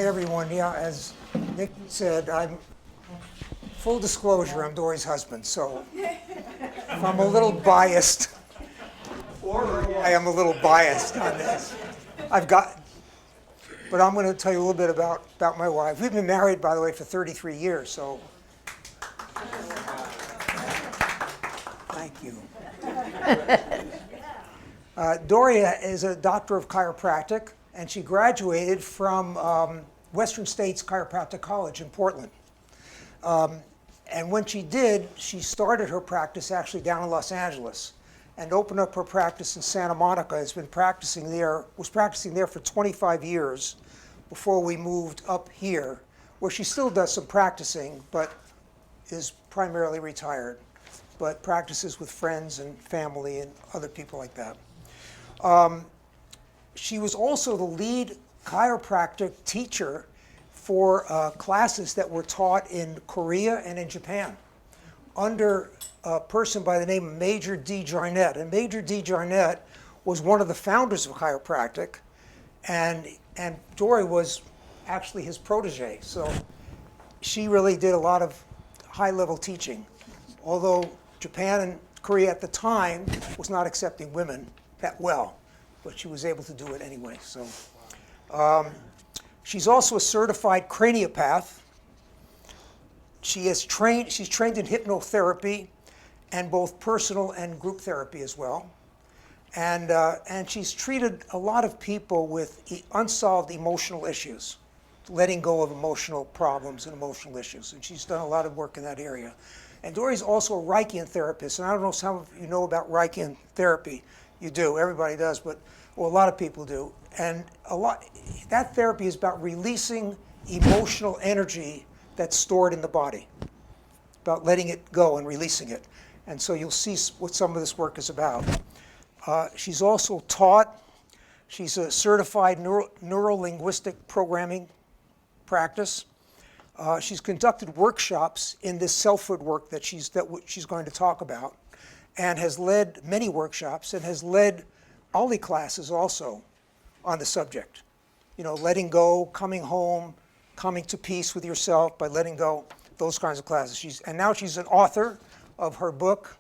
Hi, everyone. Yeah, as Nick said, full disclosure, I'm Dorre's husband, so if I'm a little biased, I am a little biased on this. But I'm going to tell you a little bit about my wife. We've been married, by the way, for 33 years, so thank you. Dorre is a doctor of chiropractic, and she graduated from Western States Chiropractic College in Portland. And when she did, she started her practice actually down in Los Angeles and opened up her practice in Santa Monica. Was practicing there for 25 years before we moved up here, where she still does some practicing, but is primarily retired, but practices with friends and family and other people like that. She was also the lead chiropractic teacher for classes that were taught in Korea and in Japan under a person by the name of Major D. Jarnett. And Major D. Jarnett was one of the founders of chiropractic, and Dorre was actually his protege. So she really did a lot of high-level teaching, although Japan and Korea at the time was not accepting women that well, but she was able to do it anyway. So. She's also a certified craniopath. She's trained in hypnotherapy and both personal and group therapy as well. And she's treated a lot of people with unsolved emotional issues, letting go of emotional problems and emotional issues. And she's done a lot of work in that area. And Dorre's also a Reichian therapist. And I don't know if some of you know about Reichian therapy. You do, everybody does, but well, a lot of people do. And that therapy is about releasing emotional energy that's stored in the body, about letting it go and releasing it. And so you'll see what some of this work is about. She's also taught. She's a certified neuro-linguistic programming practice. She's conducted workshops in this selfhood work that she's going to talk about, and has led many workshops and has led OLLI classes also on the subject. You know, letting go, coming home, coming to peace with yourself by letting go, those kinds of classes. And now she's an author of her book,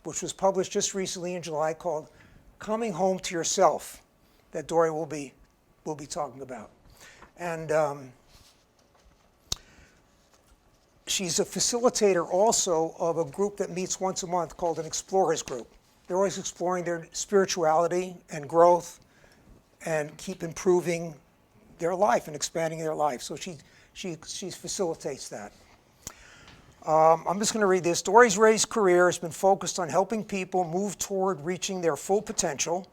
which was published just recently in July, called Coming Home to Yourself, that Dorre will be talking about. And she's a facilitator also of a group that meets once a month called an Explorers Group. They're always exploring their spirituality and growth and keep improving their life and expanding their life. So she facilitates that. I'm just going to read this. Dorre Ray's career has been focused on helping people move toward reaching their full potential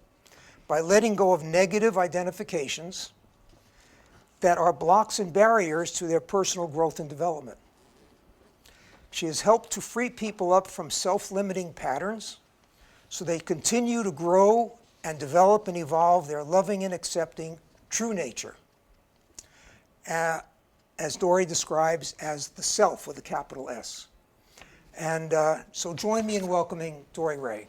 by letting go of negative identifications that are blocks and barriers to their personal growth and development. She has helped to free people up from self-limiting patterns so they continue to grow and develop and evolve their loving and accepting true nature, as Dorre describes as the self with a capital S. And so join me in welcoming Dorre Ray.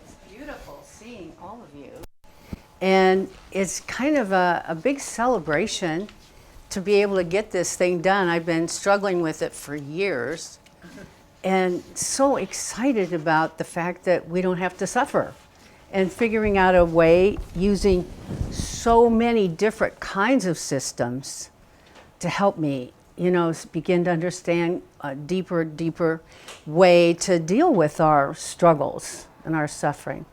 It's beautiful seeing all of you. And it's kind of a big celebration to be able to get this thing done. I've been struggling with it for years and so excited about the fact that we don't have to suffer, and figuring out a way using so many different kinds of systems to help me, you know, begin to understand a deeper way to deal with our struggles and our suffering.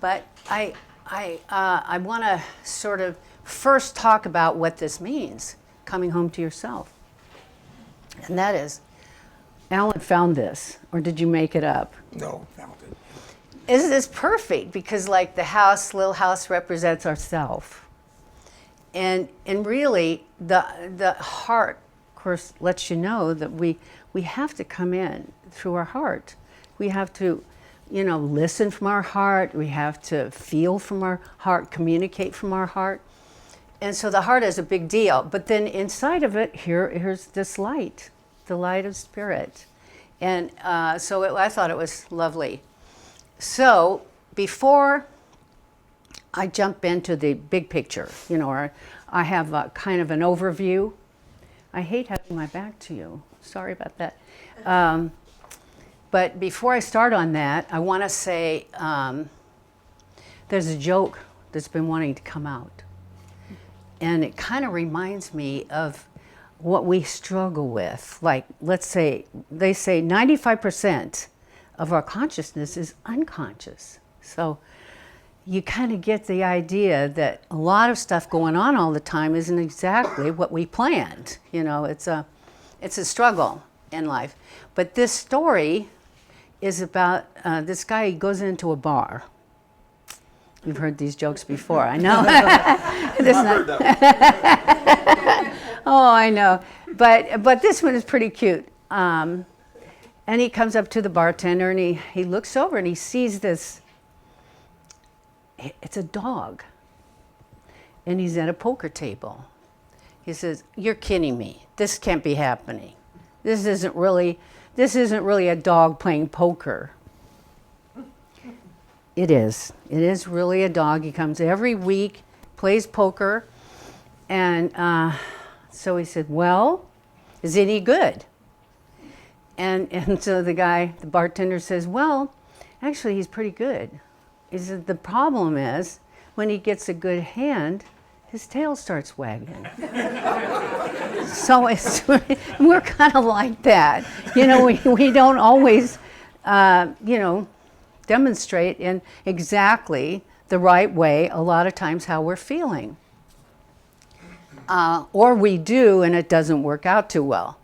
But I want to sort of first talk about what this means, coming home to yourself. And that is, Alan found this, or did you make it up? No, found it. Isn't this perfect? Because like the house, little house represents ourself. And really the heart, of course, lets you know that we have to come in through our heart. We have to, you know, listen from our heart. We have to feel from our heart, communicate from our heart. And so the heart is a big deal. But then inside of it, here's this light, the light of spirit. And I thought it was lovely. So before I jump into the big picture, or I have a kind of an overview. I hate having my back to you. Sorry about that. But before I start on that, I want to say there's a joke that's been wanting to come out. And it kind of reminds me of what we struggle with. Like, let's say, they say 95% of our consciousness is unconscious. So you kind of get the idea that a lot of stuff going on all the time isn't exactly what we planned. It's a struggle in life. But this story is about this guy. He goes into a bar. You've heard these jokes before, I know. I've heard that one. Oh, I know. But this one is pretty cute. And he comes up to the bartender and he looks over and he sees this. It's a dog. And he's at a poker table. He says, "You're kidding me. This can't be happening. This isn't really a dog playing poker." It is. It is really a dog. He comes every week, plays poker. And so he said, "Well, is it any good?" And so the bartender says, "Well, actually, he's pretty good." He said, "The problem is, when he gets a good hand, his tail starts wagging." So we're kind of like that. We don't always, demonstrate in exactly the right way a lot of times how we're feeling. Or we do, and it doesn't work out too well.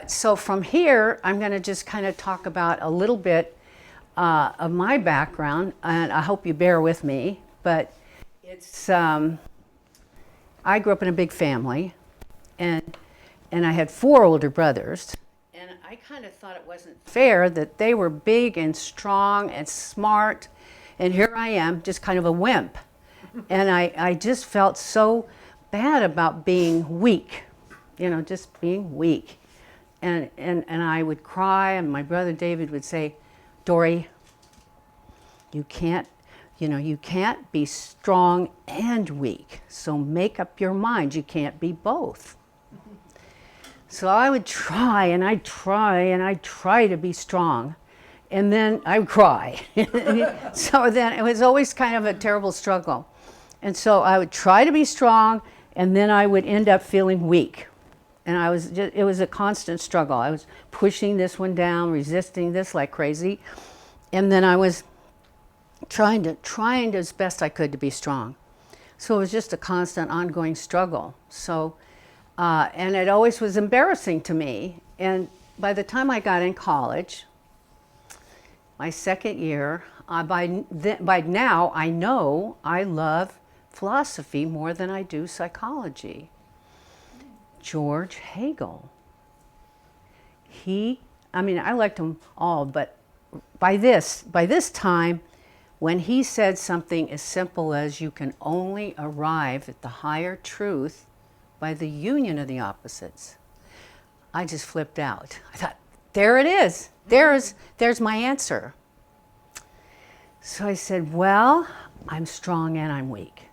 So from here, I'm going to just kind of talk about a little bit of my background, and I hope you bear with me, but it's, I grew up in a big family, and I had 4 older brothers, and I kind of thought it wasn't fair that they were big and strong and smart, and here I am, just kind of a wimp. And I just felt so bad about being weak, just being weak. And I would cry, and my brother David would say, "Dorre, you can't be strong and weak. So make up your mind. You can't be both." So I would try, and I'd try, and I'd try to be strong. And then I would cry. So then it was always kind of a terrible struggle. And so I would try to be strong, and then I would end up feeling weak. And it was a constant struggle. I was pushing this one down, resisting this like crazy. And then I was trying as best I could to be strong. So it was just a constant ongoing struggle. So, and it always was embarrassing to me. And by the time I got in college, my second year, by now I know I love philosophy more than I do psychology. George Hegel. I liked them all, but by this time, when he said something as simple as you can only arrive at the higher truth by the union of the opposites, I just flipped out. I thought, there it is. There's my answer. So I said, well, I'm strong and I'm weak.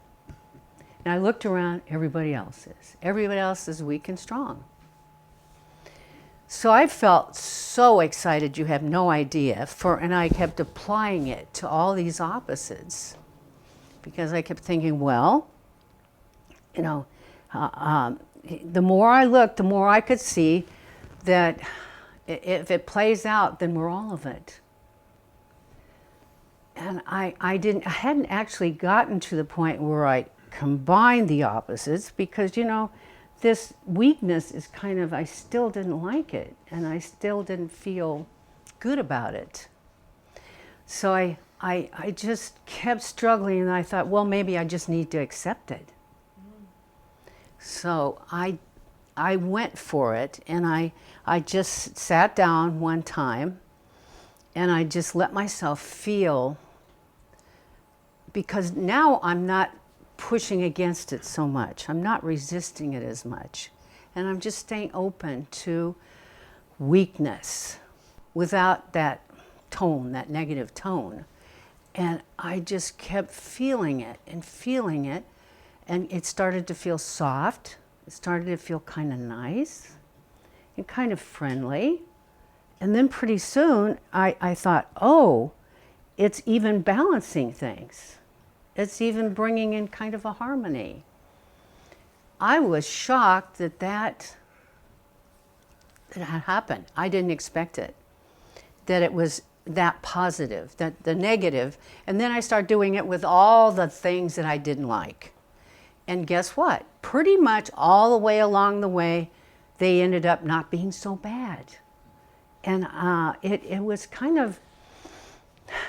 And I looked around, everybody else is. Everybody else is weak and strong. So I felt so excited, you have no idea, and I kept applying it to all these opposites. Because I kept thinking, well, the more I looked, the more I could see that if it plays out, then we're all of it. And I hadn't actually gotten to the point where I combined the opposites, because this weakness is I still didn't like it, and I still didn't feel good about it. So I just kept struggling, and I thought, well, maybe I just need to accept it. So I went for it, and I just sat down one time, and I just let myself feel, because now I'm not pushing against it so much. I'm not resisting it as much. And I'm just staying open to weakness without that tone, that negative tone. And I just kept feeling it and feeling it. And it started to feel soft. It started to feel kind of nice and kind of friendly. And then pretty soon I thought, oh, it's even balancing things. It's even bringing in kind of a harmony. I was shocked that had happened. I didn't expect it. That it was that positive, that the negative. And then I started doing it with all the things that I didn't like. And guess what? Pretty much all the way along the way, they ended up not being so bad. And it was kind of,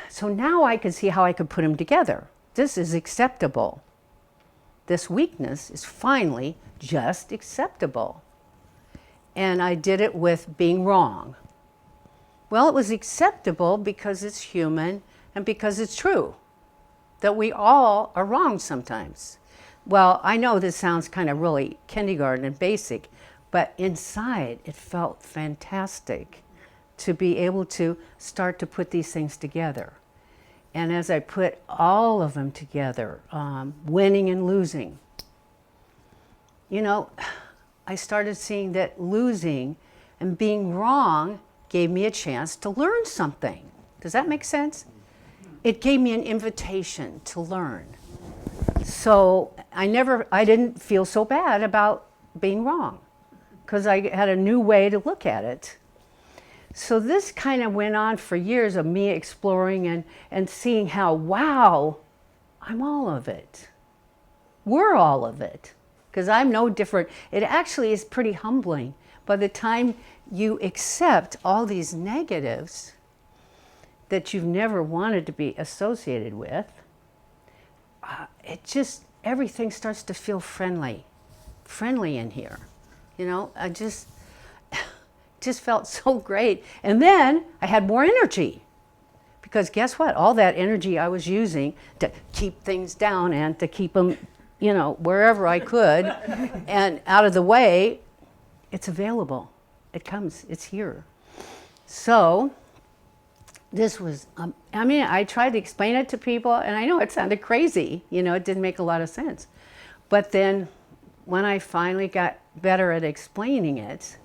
so now I could see how I could put them together. This is acceptable. This weakness is finally just acceptable. And I did it with being wrong. Well, it was acceptable because it's human and because it's true that we all are wrong sometimes. Well, I know this sounds kind of really kindergarten and basic, but inside it felt fantastic to be able to start to put these things together. And as I put all of them together, winning and losing, you know, I started seeing that losing and being wrong gave me a chance to learn something. Does that make sense? It gave me an invitation to learn. So I didn't feel so bad about being wrong because I had a new way to look at it. So this kind of went on for years of me exploring and seeing how, wow, I'm all of it. We're all of it. Because I'm no different. It actually is pretty humbling. By the time you accept all these negatives that you've never wanted to be associated with, it just, everything starts to feel friendly in here. You know, I just felt so great. And then I had more energy. Because guess what? All that energy I was using to keep things down and to keep them, you know, wherever I could and out of the way, it's available. It comes, it's here. So this was, I mean, I tried to explain it to people and I know it sounded crazy, you know, it didn't make a lot of sense. But then when I finally got better at explaining it,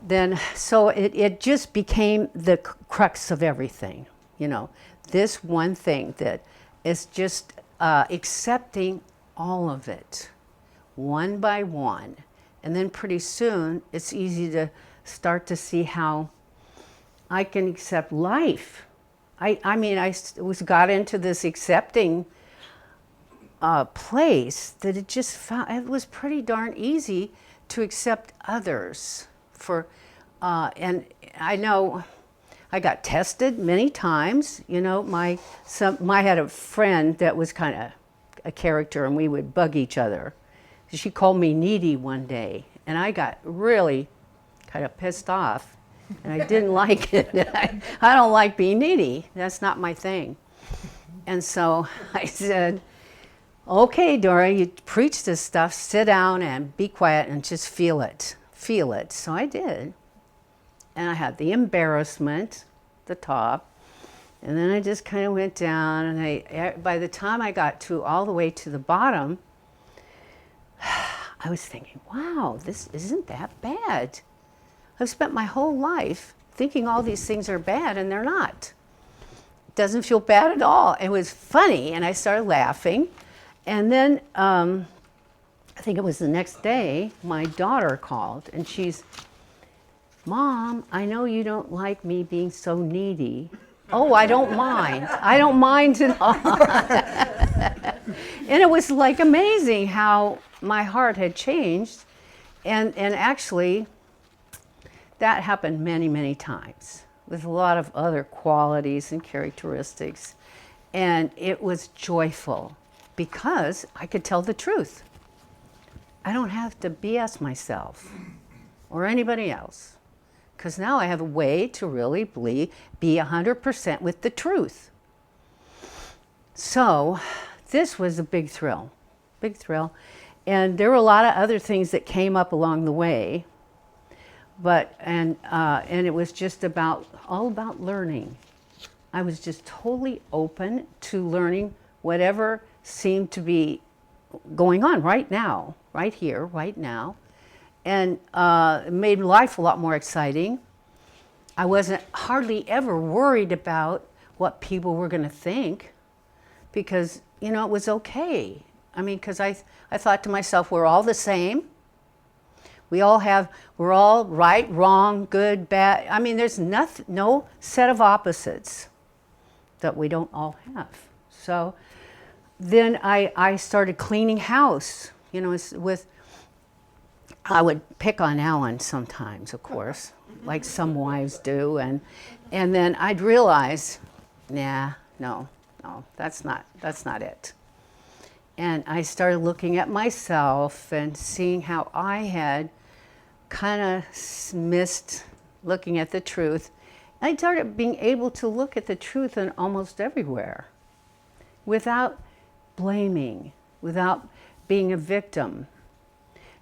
then, so it just became the crux of everything, you know, this one thing that is just accepting all of it, one by one. And then pretty soon, it's easy to start to see how I can accept life. I mean, I got into this accepting place that it just found, it was pretty darn easy to accept others. And I know I got tested many times. You know, I had a friend that was kind of a character and we would bug each other. She called me needy one day and I got really kind of pissed off and I didn't like it. I don't like being needy. That's not my thing. And so I said, okay, Dorre, you preach this stuff, sit down and be quiet and just feel it. Feel it. So I did. And I had the embarrassment, the top, and then I just kind of went down and by the time I got to all the way to the bottom, I was thinking, wow, this isn't that bad. I've spent my whole life thinking all these things are bad and they're not. It doesn't feel bad at all. It was funny and I started laughing. And then I think it was the next day, my daughter called and she's, Mom, I know you don't like me being so needy. Oh, I don't mind. I don't mind at all. And it was like amazing how my heart had changed. And actually, that happened many, many times with a lot of other qualities and characteristics. And it was joyful because I could tell the truth. I don't have to BS myself or anybody else. Because now I have a way to really be 100% with the truth. So this was a big thrill, big thrill. And there were a lot of other things that came up along the way. But, and it was just all about learning. I was just totally open to learning whatever seemed to be going on right now, right here, right now. And it made life a lot more exciting. I wasn't hardly ever worried about what people were going to think, because, you know, it was okay. I mean, because I thought to myself, we're all the same. We're all right, wrong, good, bad. I mean, there's no set of opposites that we don't all have. So then I started cleaning house, you know, I would pick on Alan sometimes, of course, like some wives do, and then I'd realize, nah, no, that's not it. And I started looking at myself and seeing how I had kind of missed looking at the truth. I started being able to look at the truth in almost everywhere without blaming, without being a victim.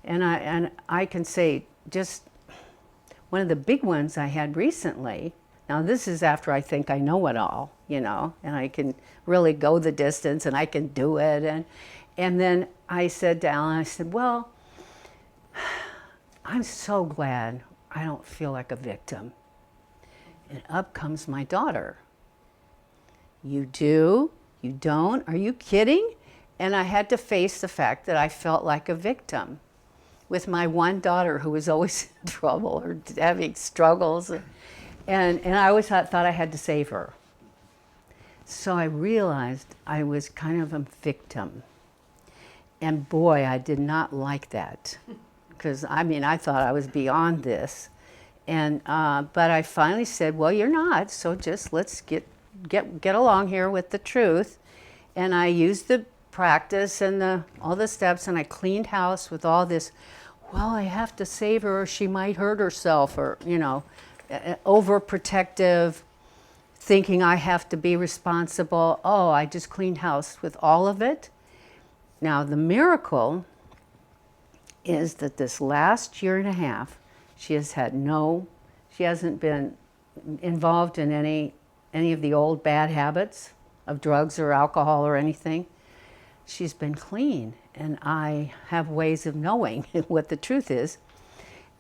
And I can say just one of the big ones I had recently, now this is after I think I know it all, you know, and I can really go the distance and I can do it. And then I said to Alan, I said, well, I'm so glad I don't feel like a victim. And up comes my daughter. You do? You don't? Are you kidding? And I had to face the fact that I felt like a victim with my one daughter who was always in trouble or having struggles. And I always thought I had to save her. So I realized I was kind of a victim. And boy, I did not like that. Because, I mean, I thought I was beyond this. And, but I finally said, well, you're not, so just let's get along here with the truth. And I used the practice and all the steps, and I cleaned house with all this, well, I have to save her or she might hurt herself, or, you know, overprotective, thinking I have to be responsible. Oh, I just cleaned house with all of it. Now, the miracle is that this last year and a half, she hasn't been involved in any of the old bad habits of drugs or alcohol or anything. She's been clean, and I have ways of knowing what the truth is.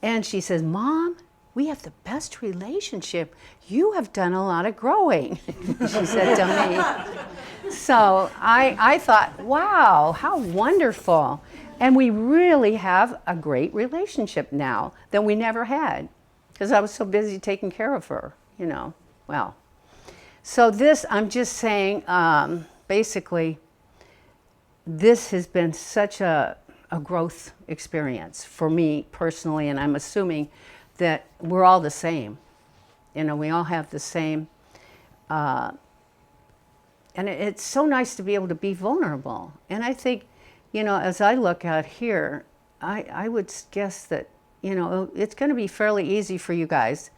And she says, Mom, we have the best relationship. You have done a lot of growing, she said to me. So I thought, wow, how wonderful. And we really have a great relationship now that we never had, because I was so busy taking care of her, you know. Well, so this, I'm just saying, basically, this has been such a growth experience for me personally, and I'm assuming that we're all the same. You know, we all have the same, and it's so nice to be able to be vulnerable. And I think, you know, as I look out here, I would guess that, you know, it's going to be fairly easy for you guys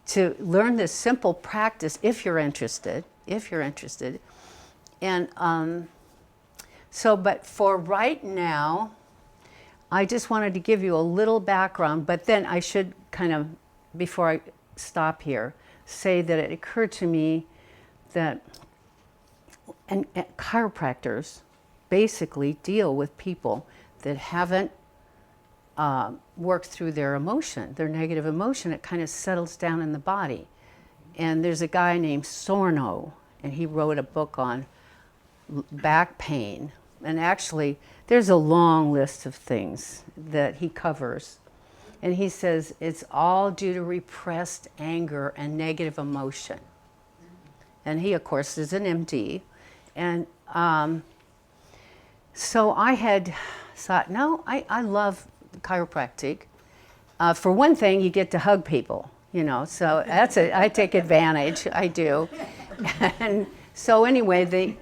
to learn this simple practice if you're interested, And so, but for right now, I just wanted to give you a little background, but then I should kind of, before I stop here, say that it occurred to me that and chiropractors basically deal with people that haven't worked through their emotion, their negative emotion. It kind of settles down in the body. And there's a guy named Sorno, and he wrote a book on back pain. And actually, there's a long list of things that he covers. And he says it's all due to repressed anger and negative emotion. And he, of course, is an MD. And so I had thought, no, I love chiropractic. For one thing, you get to hug people, you know, so I take advantage, I do. And so anyway, the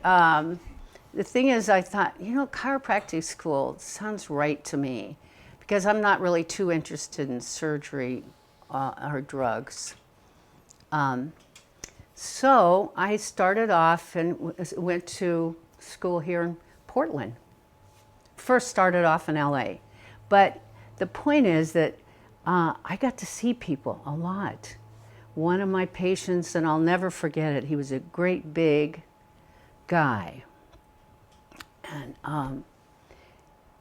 thing is, I thought, you know, chiropractic school sounds right to me, because I'm not really too interested in surgery or drugs. So I started off and went to school here in Portland. First started off in LA. But the point is that I got to see people a lot. one of my patients, and I'll never forget it, he was a great big guy. And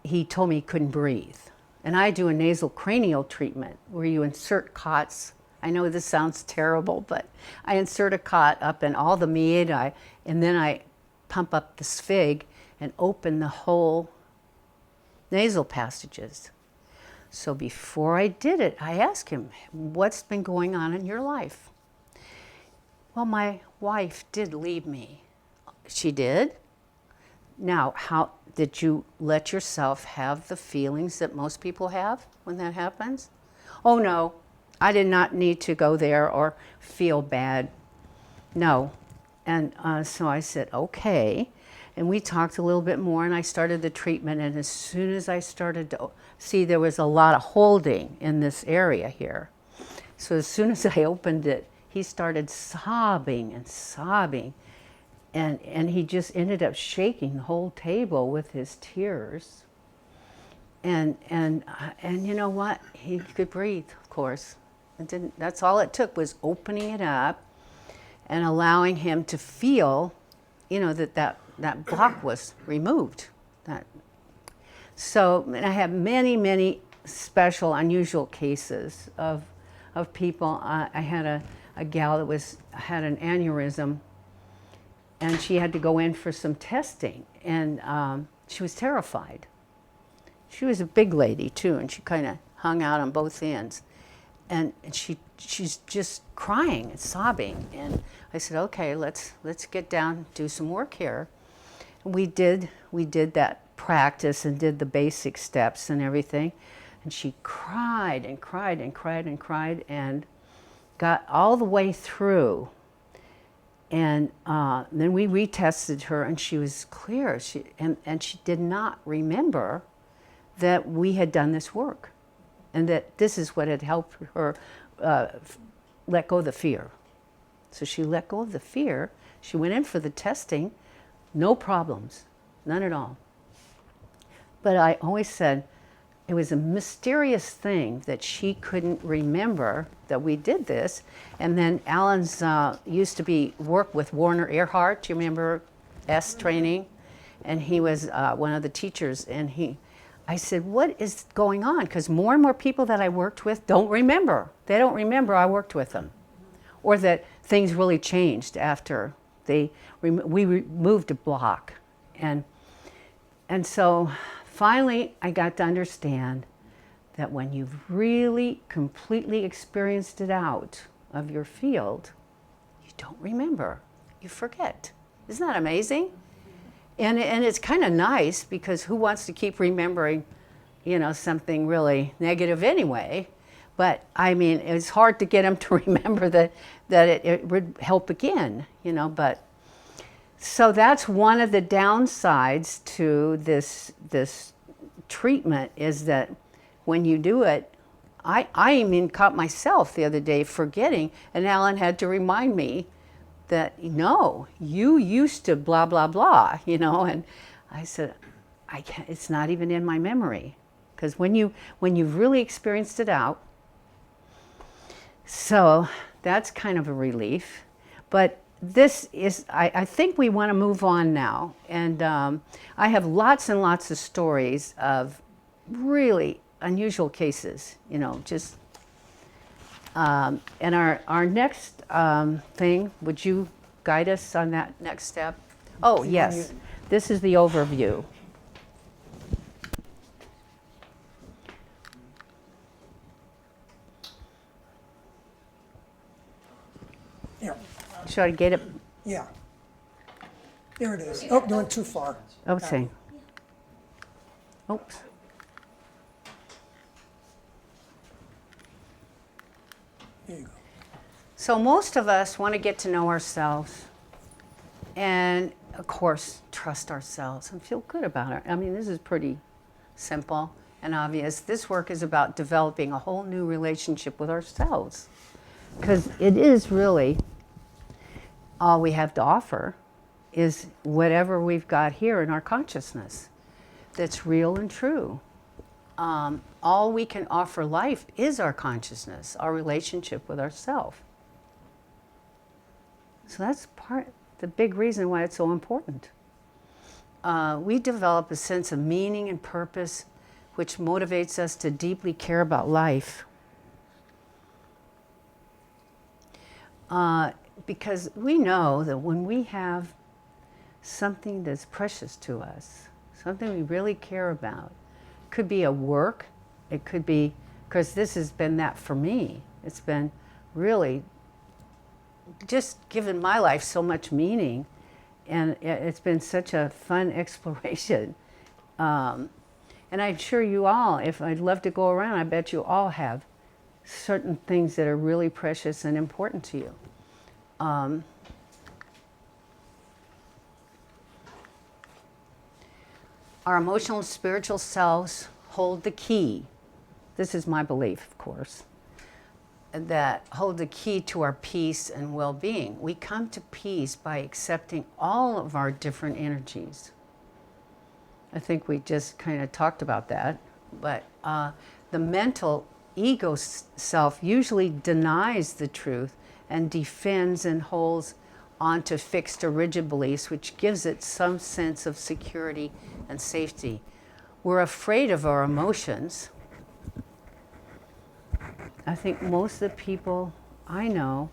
he told me he couldn't breathe. And I do a nasal cranial treatment where you insert cots. I know this sounds terrible, but I insert a cot up in all the meatai, and then I pump up the sphig and open the whole nasal passages. So before I did it, I asked him, what's been going on in your life? Well, my wife did leave me. She did? Now, how did you let yourself have the feelings that most people have when that happens? Oh no, I did not need to go there or feel bad. No. And so I said, okay. And we talked a little bit more, and I started the treatment, and as soon as I started to see there was a lot of holding in this area here. So as soon as I opened it, he started sobbing and sobbing. And he just ended up shaking the whole table with his tears. And you know what? He could breathe, of course. That's all it took, was opening it up and allowing him to feel, you know, that block was removed. So, and I have many, many special, unusual cases of people. I had a gal that had an aneurysm, and she had to go in for some testing, and she was terrified. She was a big lady too, and she kind of hung out on both ends, and she's just crying and sobbing. And I said, okay, let's get down, do some work here. And we did that practice and did the basic steps and everything, and she cried and cried and cried and cried and got all the way through. And then we retested her, and she was clear. And she did not remember that we had done this work, and that this is what had helped her let go of the fear. So she let go of the fear. She went in for the testing, no problems, none at all. But I always said it was a mysterious thing that she couldn't remember that we did this. And then Alan's used to work with Warner Earhart. Do you remember S training? And he was one of the teachers. And I said, what is going on? Because more and more people that I worked with don't remember. They don't remember I worked with them, or that things really changed after we removed a block. And so finally, I got to understand that when you've really completely experienced it out of your field, you don't remember, you forget. Isn't that amazing? And it's kind of nice, because who wants to keep remembering, you know, something really negative anyway? But I mean, it's hard to get them to remember that it would help again, you know. But so that's one of the downsides to this treatment, is that when you do it, I even caught myself the other day forgetting, and Alan had to remind me that, no, you used to blah, blah, blah, you know. And I said, I can't, it's not even in my memory. Because when you've really experienced it out, so that's kind of a relief. But this is, I think we want to move on now. And I have lots and lots of stories of really unusual cases, you know, just, and our next thing, would you guide us on that next step? Oh, yes, this is the overview. Yeah. Should I get it? Yeah. There it is. Oh, doing too far. Okay. Oops. There you go. So most of us want to get to know ourselves and, of course, trust ourselves and feel good about it. I mean, this is pretty simple and obvious. This work is about developing a whole new relationship with ourselves, because it is really all we have to offer is whatever we've got here in our consciousness that's real and true. All we can offer life is our consciousness, our relationship with ourself. So that's the big reason why it's so important. We develop a sense of meaning and purpose, which motivates us to deeply care about life. Because we know that when we have something that's precious to us, something we really care about, it could be a work, it could be, because this has been that for me. It's been really just given my life so much meaning, and it's been such a fun exploration. And I'm sure you all, if I'd love to go around, I bet you all have certain things that are really precious and important to you. Our emotional and spiritual selves hold the key. This is my belief, of course, that hold the key to our peace and well-being. We come to peace by accepting all of our different energies. I think we just kind of talked about that, but the mental ego self usually denies the truth and defends and holds onto fixed or rigid beliefs, which gives it some sense of security and safety. We're afraid of our emotions. I think most of the people I know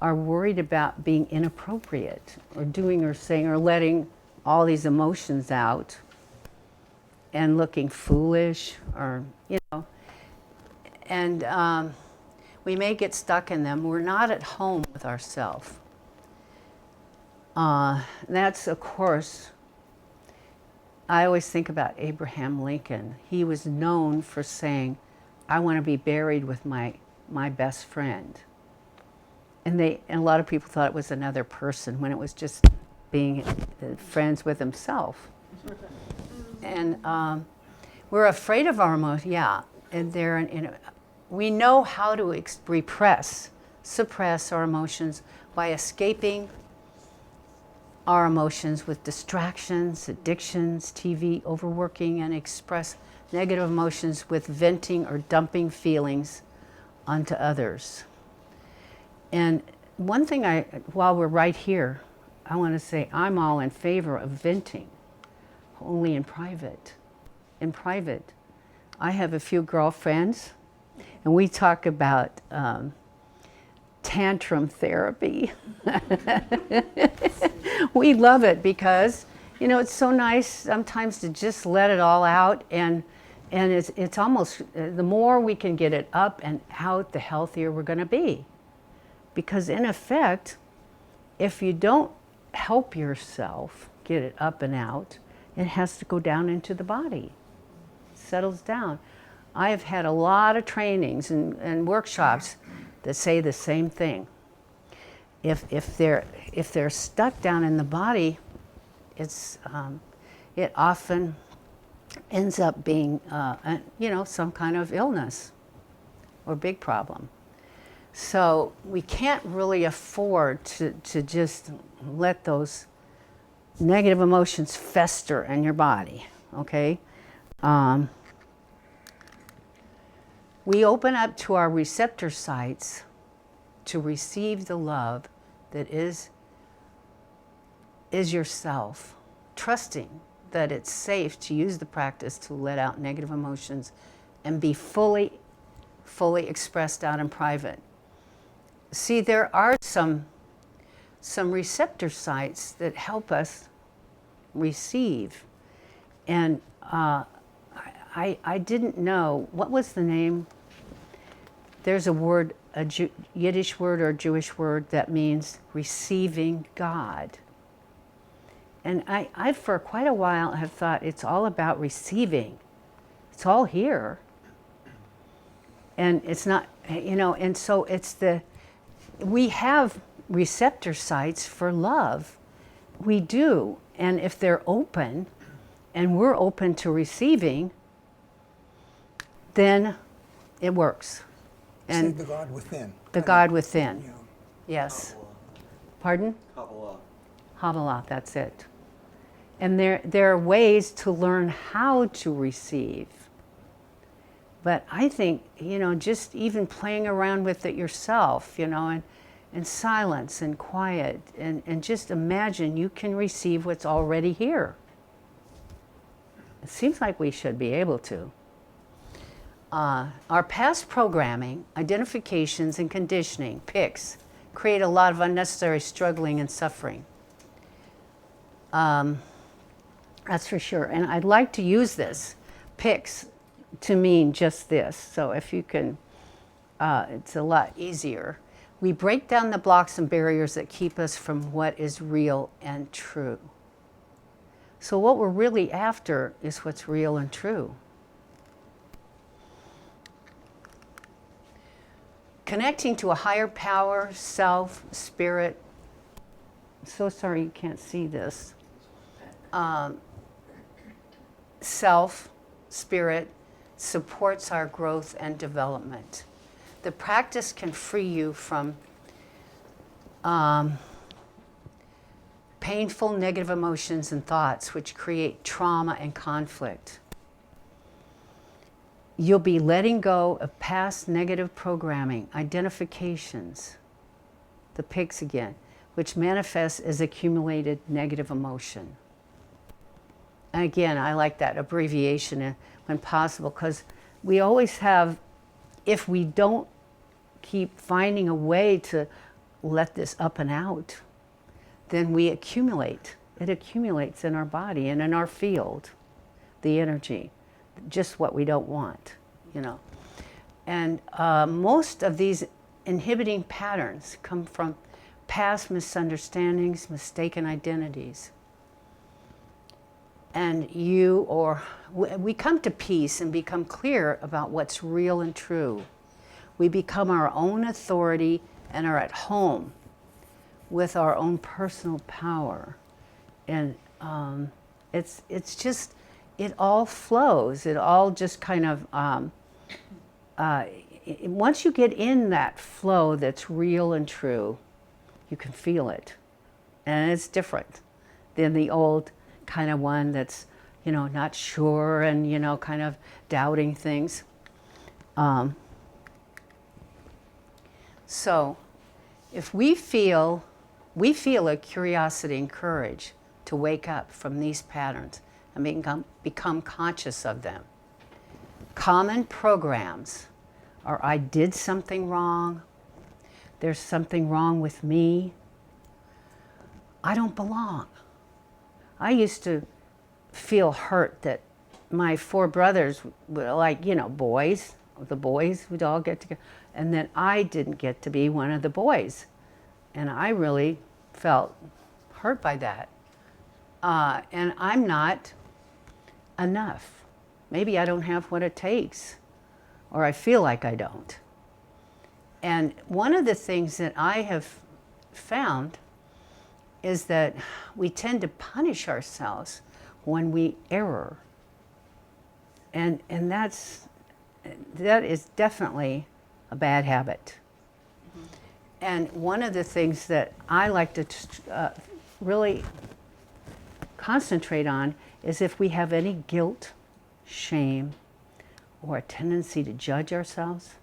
are worried about being inappropriate or doing or saying or letting all these emotions out and looking foolish, or, you know, and we may get stuck in them. We're not at home with ourselves. That's, of course, I always think about Abraham Lincoln. He was known for saying, I want to be buried with my best friend. And a lot of people thought it was another person when it was just being friends with himself. And we're afraid of our emotions, yeah. And we know how to suppress our emotions by escaping our emotions with distractions, addictions, TV, overworking, and express negative emotions with venting or dumping feelings onto others. And one thing while we're right here, I want to say I'm all in favor of venting, only in private. In private. I have a few girlfriends, and we talk about tantrum therapy. We love it because, you know, it's so nice sometimes to just let it all out, and it's almost, the more we can get it up and out, the healthier we're going to be. Because in effect, if you don't help yourself get it up and out, it has to go down into the body. It settles down. I have had a lot of trainings and workshops that say the same thing. If they're stuck down in the body, it often ends up being some kind of illness or big problem. So we can't really afford to just let those negative emotions fester in your body, okay? We open up to our receptor sites to receive the love that is yourself, trusting that it's safe to use the practice to let out negative emotions and be fully expressed out in private. See, there are some receptor sites that help us receive. And I didn't know, what was the name? There's a word, Yiddish word or Jewish word that means receiving God. And I for quite a while have thought it's all about receiving. It's all here. And it's not, and so we have receptor sites for love. We do. And if they're open and we're open to receiving, then it works. And See the God within. the God within. Yeah. Yes. Pardon? Kabbalah. Kabbalah, that's it. And there are ways to learn how to receive. But I think, just even playing around with it yourself, and and silence and quiet, and just imagine you can receive what's already here. It seems like we should be able to. Our past programming, identifications, and conditioning, PICs, create a lot of unnecessary struggling and suffering. That's for sure. And I'd like to use this, PICs, to mean just this. So if you can, it's a lot easier. We break down the blocks and barriers that keep us from what is real and true. So what we're really after is what's real and true. Connecting to a higher power, self, spirit. I'm so sorry you can't see this. Self, spirit, supports our growth and development. The practice can free you from painful negative emotions and thoughts which create trauma and conflict. You'll be letting go of past negative programming, identifications, the PICs again, which manifests as accumulated negative emotion. And again, I like that abbreviation when possible, because we always have, if we don't keep finding a way to let this up and out, then we accumulate. It accumulates in our body and in our field, the energy, just what we don't want, you know. And most of these inhibiting patterns come from past misunderstandings, mistaken identities. And we come to peace and become clear about what's real and true. We become our own authority and are at home with our own personal power. And it's just, it all flows. It all just kind of, once you get in that flow that's real and true, you can feel it. And it's different than the old kind of one that's, you know, not sure and, you know, kind of doubting things. So if we feel a curiosity and courage to wake up from these patterns and become conscious of them. Common programs are, I did something wrong, there's something wrong with me, I don't belong. I used to feel hurt that my 4 brothers were like, you know, boys, the boys would all get together, and then I didn't get to be one of the boys. And I really felt hurt by that. And I'm not enough. Maybe I don't have what it takes, or I feel like I don't. And one of the things that I have found is that we tend to punish ourselves when we err. And that is definitely a bad habit. Mm-hmm. And one of the things that I like to really concentrate on is if we have any guilt, shame, or a tendency to judge ourselves.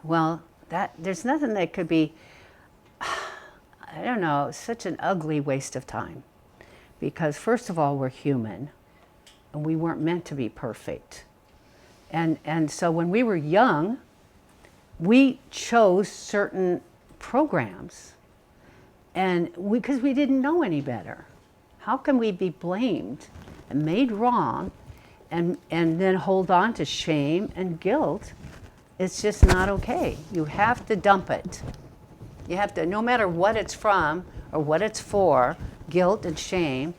Well, there's nothing that could be, I don't know, such an ugly waste of time. Because first of all, we're human, and we weren't meant to be perfect. And so when we were young, we chose certain programs, and because we didn't know any better. How can we be blamed and made wrong and then hold on to shame and guilt? It's just not okay. You have to dump it. You have to, no matter what it's from or what it's for, guilt and shame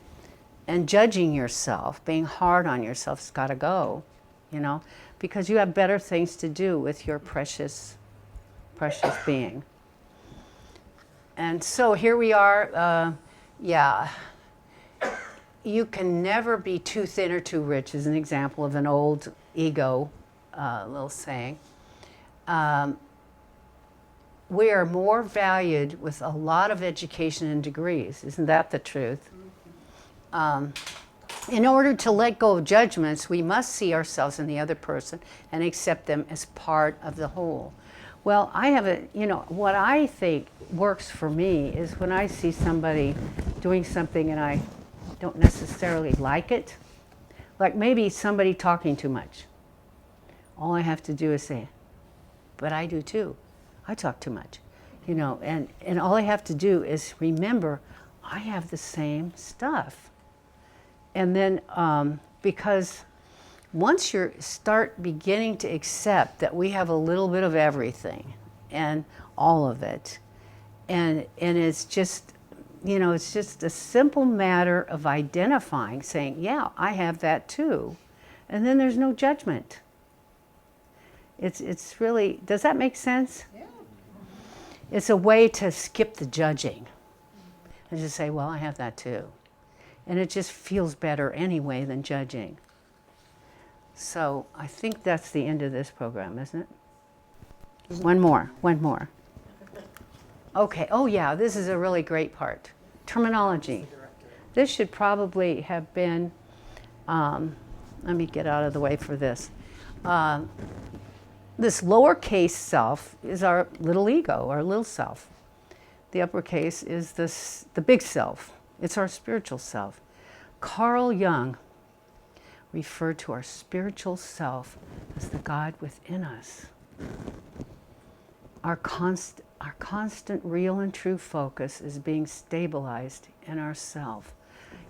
and judging yourself, being hard on yourself has got to go, you know, because you have better things to do with your precious being. And so here we are, you can never be too thin or too rich is an example of an old ego little saying. We are more valued with a lot of education and degrees. Isn't that the truth? In order to let go of judgments, we must see ourselves in the other person and accept them as part of the whole. Well, I have a, what I think works for me is when I see somebody doing something and I don't necessarily like it, like maybe somebody talking too much. All I have to do is say, but I do too. I talk too much, and all I have to do is remember I have the same stuff. And then because once you start beginning to accept that we have a little bit of everything and all of it, and it's just, it's just a simple matter of identifying, saying, yeah, I have that too. And then there's no judgment. It's really, does that make sense? Yeah. It's a way to skip the judging and just say, well, I have that too. And it just feels better anyway than judging. So I think that's the end of this program, isn't it? One more. Okay, oh yeah, this is a really great part. Terminology. This should probably have been, let me get out of the way for this. This lowercase self is our little ego, our little self. The uppercase is the big self. It's our spiritual self. Carl Jung referred to our spiritual self as the God within us. Our constant real and true focus is being stabilized in ourself.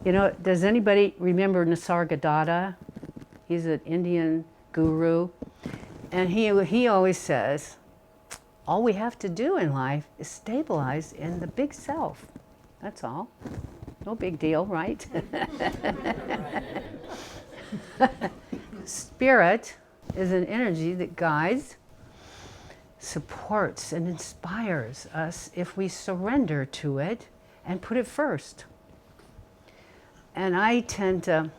Does anybody remember Nisargadatta? He's an Indian guru. And he always says, all we have to do in life is stabilize in the big self. That's all. No big deal, right? Spirit is an energy that guides, supports, and inspires us if we surrender to it and put it first. And I tend to,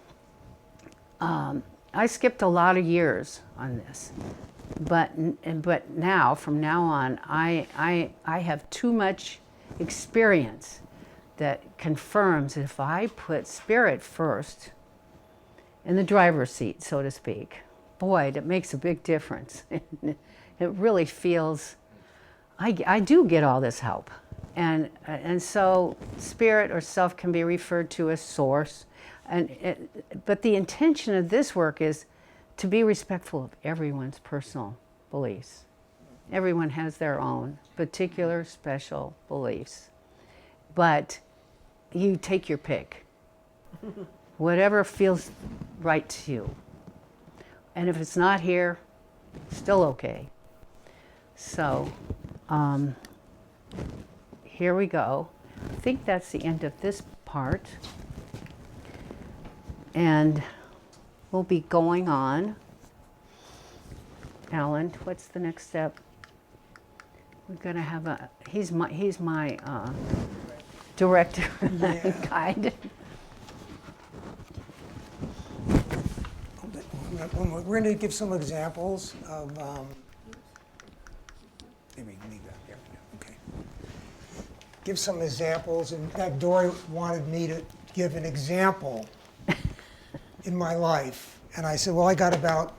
I skipped a lot of years on this, but now, from now on, I have too much experience that confirms that if I put spirit first, in the driver's seat, so to speak, boy, it makes a big difference. It really feels, I do get all this help. And so spirit or self can be referred to as source. But the intention of this work is to be respectful of everyone's personal beliefs. Everyone has their own particular special beliefs. But you take your pick. Whatever feels right to you. And if it's not here, still okay. So, here we go. I think that's the end of this part. And we'll be going on. Alan, what's the next step? We're going to have he's my director guide. We're going to give some examples of, maybe leave that there. Okay. Give some examples. In fact, Dorre wanted me to give an example in my life. And I said, well, I got about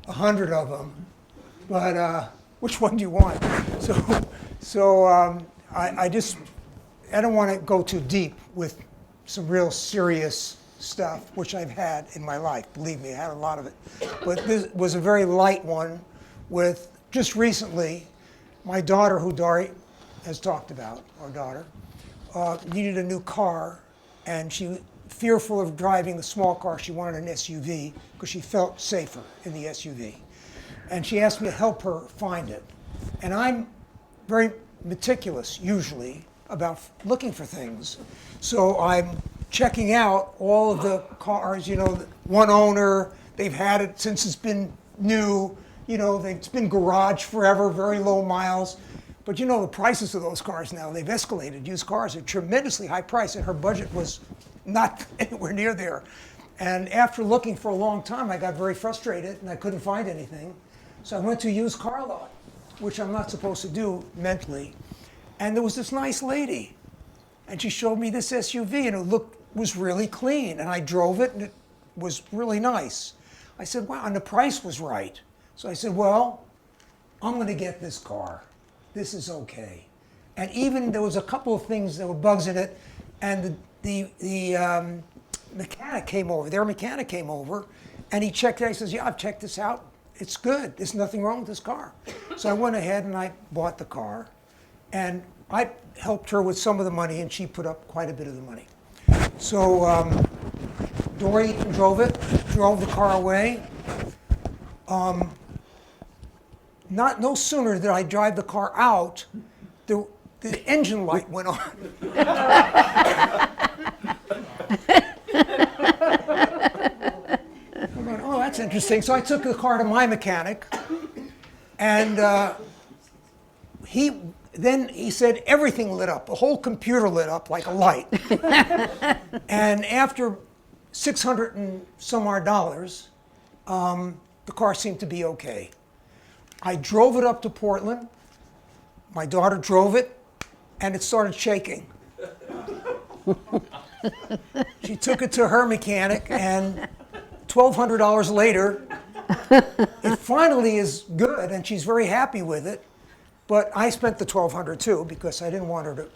100 of them, but which one do you want? So I don't want to go too deep with some real serious stuff, which I've had in my life. Believe me, I had a lot of it. But this was a very light one with, just recently, my daughter, who Dorre has talked about, our daughter, needed a new car, and she, fearful of driving the small car, she wanted an SUV because she felt safer in the SUV. And she asked me to help her find it. And I'm very meticulous, usually, about looking for things. So I'm checking out all of the cars, one owner, they've had it since it's been new, it's been garaged forever, very low miles. But the prices of those cars now, they've escalated. Used cars are tremendously high price, and her budget was not anywhere near there. And after looking for a long time, I got very frustrated and I couldn't find anything. So I went to a used car lot, which I'm not supposed to do mentally. And there was this nice lady, and she showed me this SUV, and it was really clean. And I drove it, and it was really nice. I said, wow, and the price was right. So I said, well, I'm going to get this car. This is okay. And even there was a couple of things, there were bugs in it, and the mechanic came over, their mechanic came over, and he checked it out. He says, yeah, I've checked this out. It's good. There's nothing wrong with this car. So I went ahead and I bought the car, and I helped her with some of the money, and she put up quite a bit of the money. So Dorre drove the car away. No sooner did I drive the car out, the engine light went on. I'm going, oh, that's interesting. So I took the car to my mechanic, and he said everything lit up. The whole computer lit up like a light. And after $600 and some odd dollars, the car seemed to be okay. I drove it up to Portland. My daughter drove it, and it started shaking. She took it to her mechanic, and $1,200 later, it finally is good, and she's very happy with it. But I spent the $1,200 too, because I didn't want her to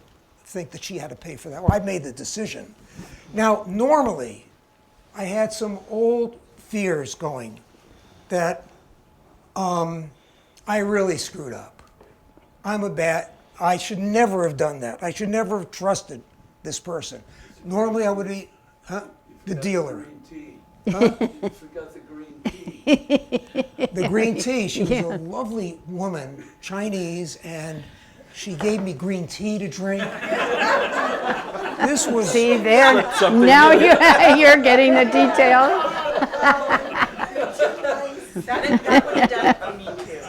think that she had to pay for that. Well, I made the decision. Now, normally, I had some old fears going that I really screwed up. I should never have done that. I should never have trusted this person. Normally I would be, the dealer. Huh? You forgot the green tea. The green tea, she was a lovely woman, Chinese, and she gave me green tea to drink. This was... See there, now you're getting the details. That would have done it for me too.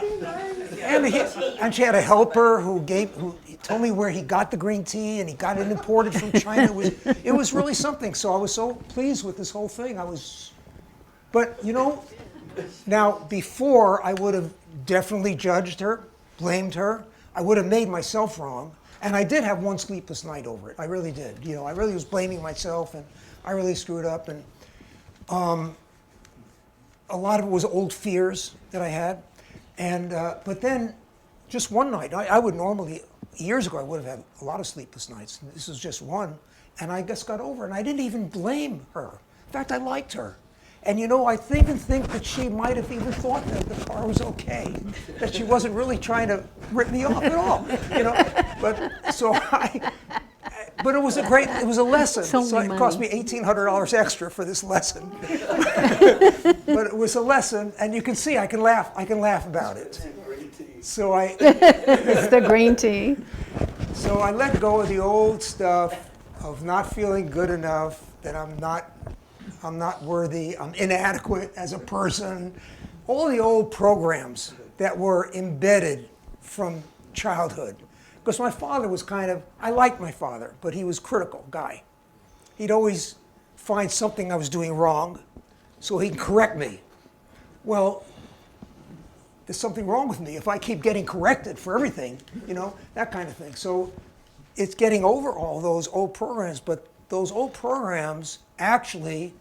And she had a helper who told me where he got the green tea, and he got it imported from China. It was really something. So I was so pleased with this whole thing. But you know, now before I would have definitely judged her, blamed her. I would have made myself wrong, and I did have one sleepless night over it. I really did. You know, I really was blaming myself, and I really screwed up. And a lot of it was old fears that I had. And but then, just one night, I would normally, years ago, I would have had a lot of sleepless nights. This was just one, and I just got over it. And I didn't even blame her. In fact, I liked her. And you know, I think that she might have even thought that the car was okay, that she wasn't really trying to rip me off at all. You know, but it was a lesson. So it cost me $1,800 extra for this lesson. But it was a lesson, and you can see I can laugh about it. So It's the green tea. So I let go of the old stuff of not feeling good enough, that I'm not worthy, I'm inadequate as a person. All the old programs that were embedded from childhood. Because my father was I liked my father, but he was a critical guy. He'd always find something I was doing wrong, so he'd correct me. Well, there's something wrong with me if I keep getting corrected for everything, you know, that kind of thing. So it's getting over all those old programs, but those old programs actually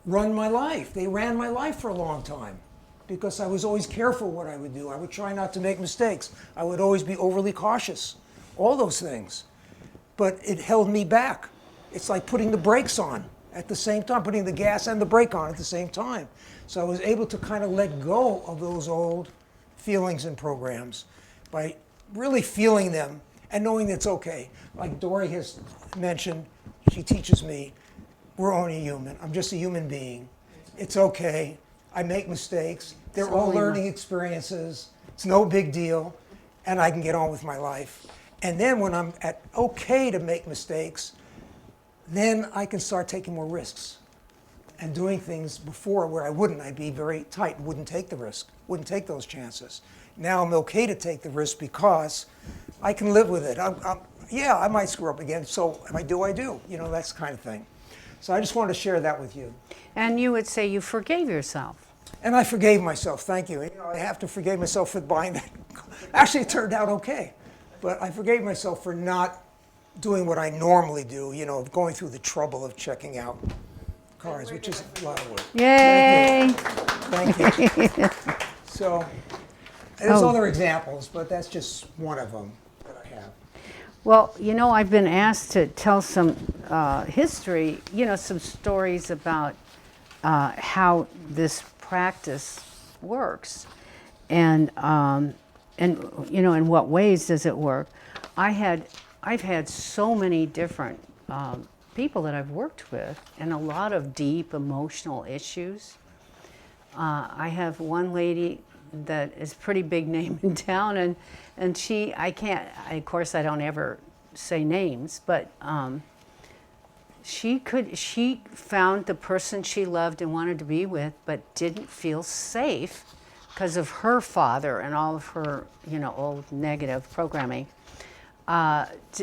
run my life. They ran my life for a long time, because I was always careful what I would do. I would try not to make mistakes. I would always be overly cautious, all those things. But it held me back. It's like putting the brakes on at the same time, putting the gas and the brake on at the same time. So I was able to kind of let go of those old feelings and programs by really feeling them and knowing it's okay. Like Dorre has mentioned, she teaches me, we're only human. I'm just a human being. It's okay. I make mistakes. They're all learning experiences. It's no big deal. And I can get on with my life. And then when I'm okay to make mistakes, then I can start taking more risks and doing things before where I wouldn't. I'd be very tight, wouldn't take the risk, wouldn't take those chances. Now I'm okay to take the risk because I can live with it. Yeah, I might screw up again, so if I do, I do. You know, that's the kind of thing. So I just wanted to share that with you. And you would say you forgave yourself. And I forgave myself, thank you. You know, I have to forgive myself for buying that. Actually, it turned out okay. But I forgave myself for not doing what I normally do, you know, going through the trouble of checking out cars, which is a lot of work. Yay! Thank you. So, There's Oh. other examples, but that's just one of them that I have. Well, you know, I've been asked to tell some history, you know, some stories about how this practice works, and you know, in what ways does it work? I've had so many different people that I've worked with, and a lot of deep emotional issues. I have one lady that is a pretty big name in town, and she, of course I don't ever say names, but she found the person she loved and wanted to be with, but didn't feel safe because of her father and all of her, you know, old negative programming.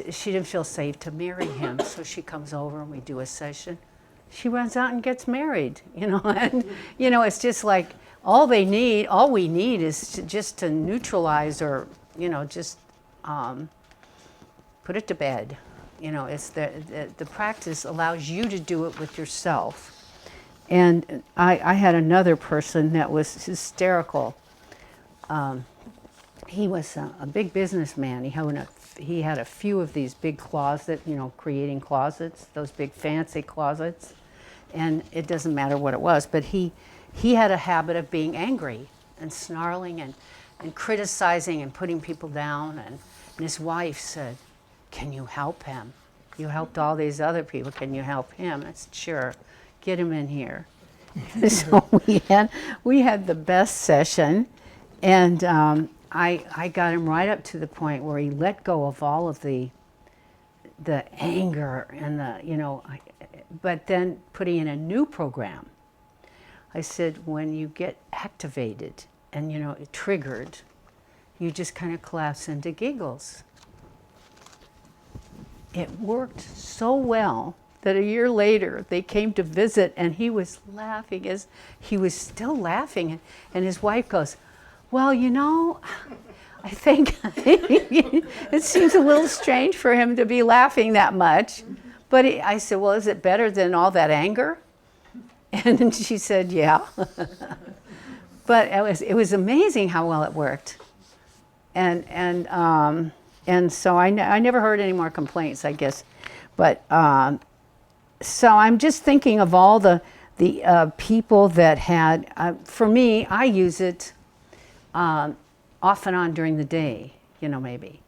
She didn't feel safe to marry him, so she comes over and we do a session. She runs out and gets married, you know, and you know, it's just like all we need is just to neutralize, or you know, just put it to bed. You know, it's the practice allows you to do it with yourself. And I had another person that was hysterical. He was a big businessman. He had a few of these big closets, you know, creating closets, those big fancy closets. And it doesn't matter what it was, but he had a habit of being angry and snarling and criticizing and putting people down. And his wife said, "Can you help him? You helped all these other people. Can you help him?" I said, "Sure, get him in here." So we had the best session, and I got him right up to the point where he let go of all of the anger and the, you know, but then putting in a new program. I said, when you get activated and, you know, triggered, you just kind of collapse into giggles. It worked so well that a year later they came to visit, and he was laughing, as he was still laughing, and his wife goes, "Well, you know, I think it seems a little strange for him to be laughing that much." But I said, "Well, is it better than all that anger?" And she said, "Yeah." But it was amazing how well it worked. And so I never heard any more complaints, I guess. But so I'm just thinking of all the people that had, for me, I use it off and on during the day, you know, maybe.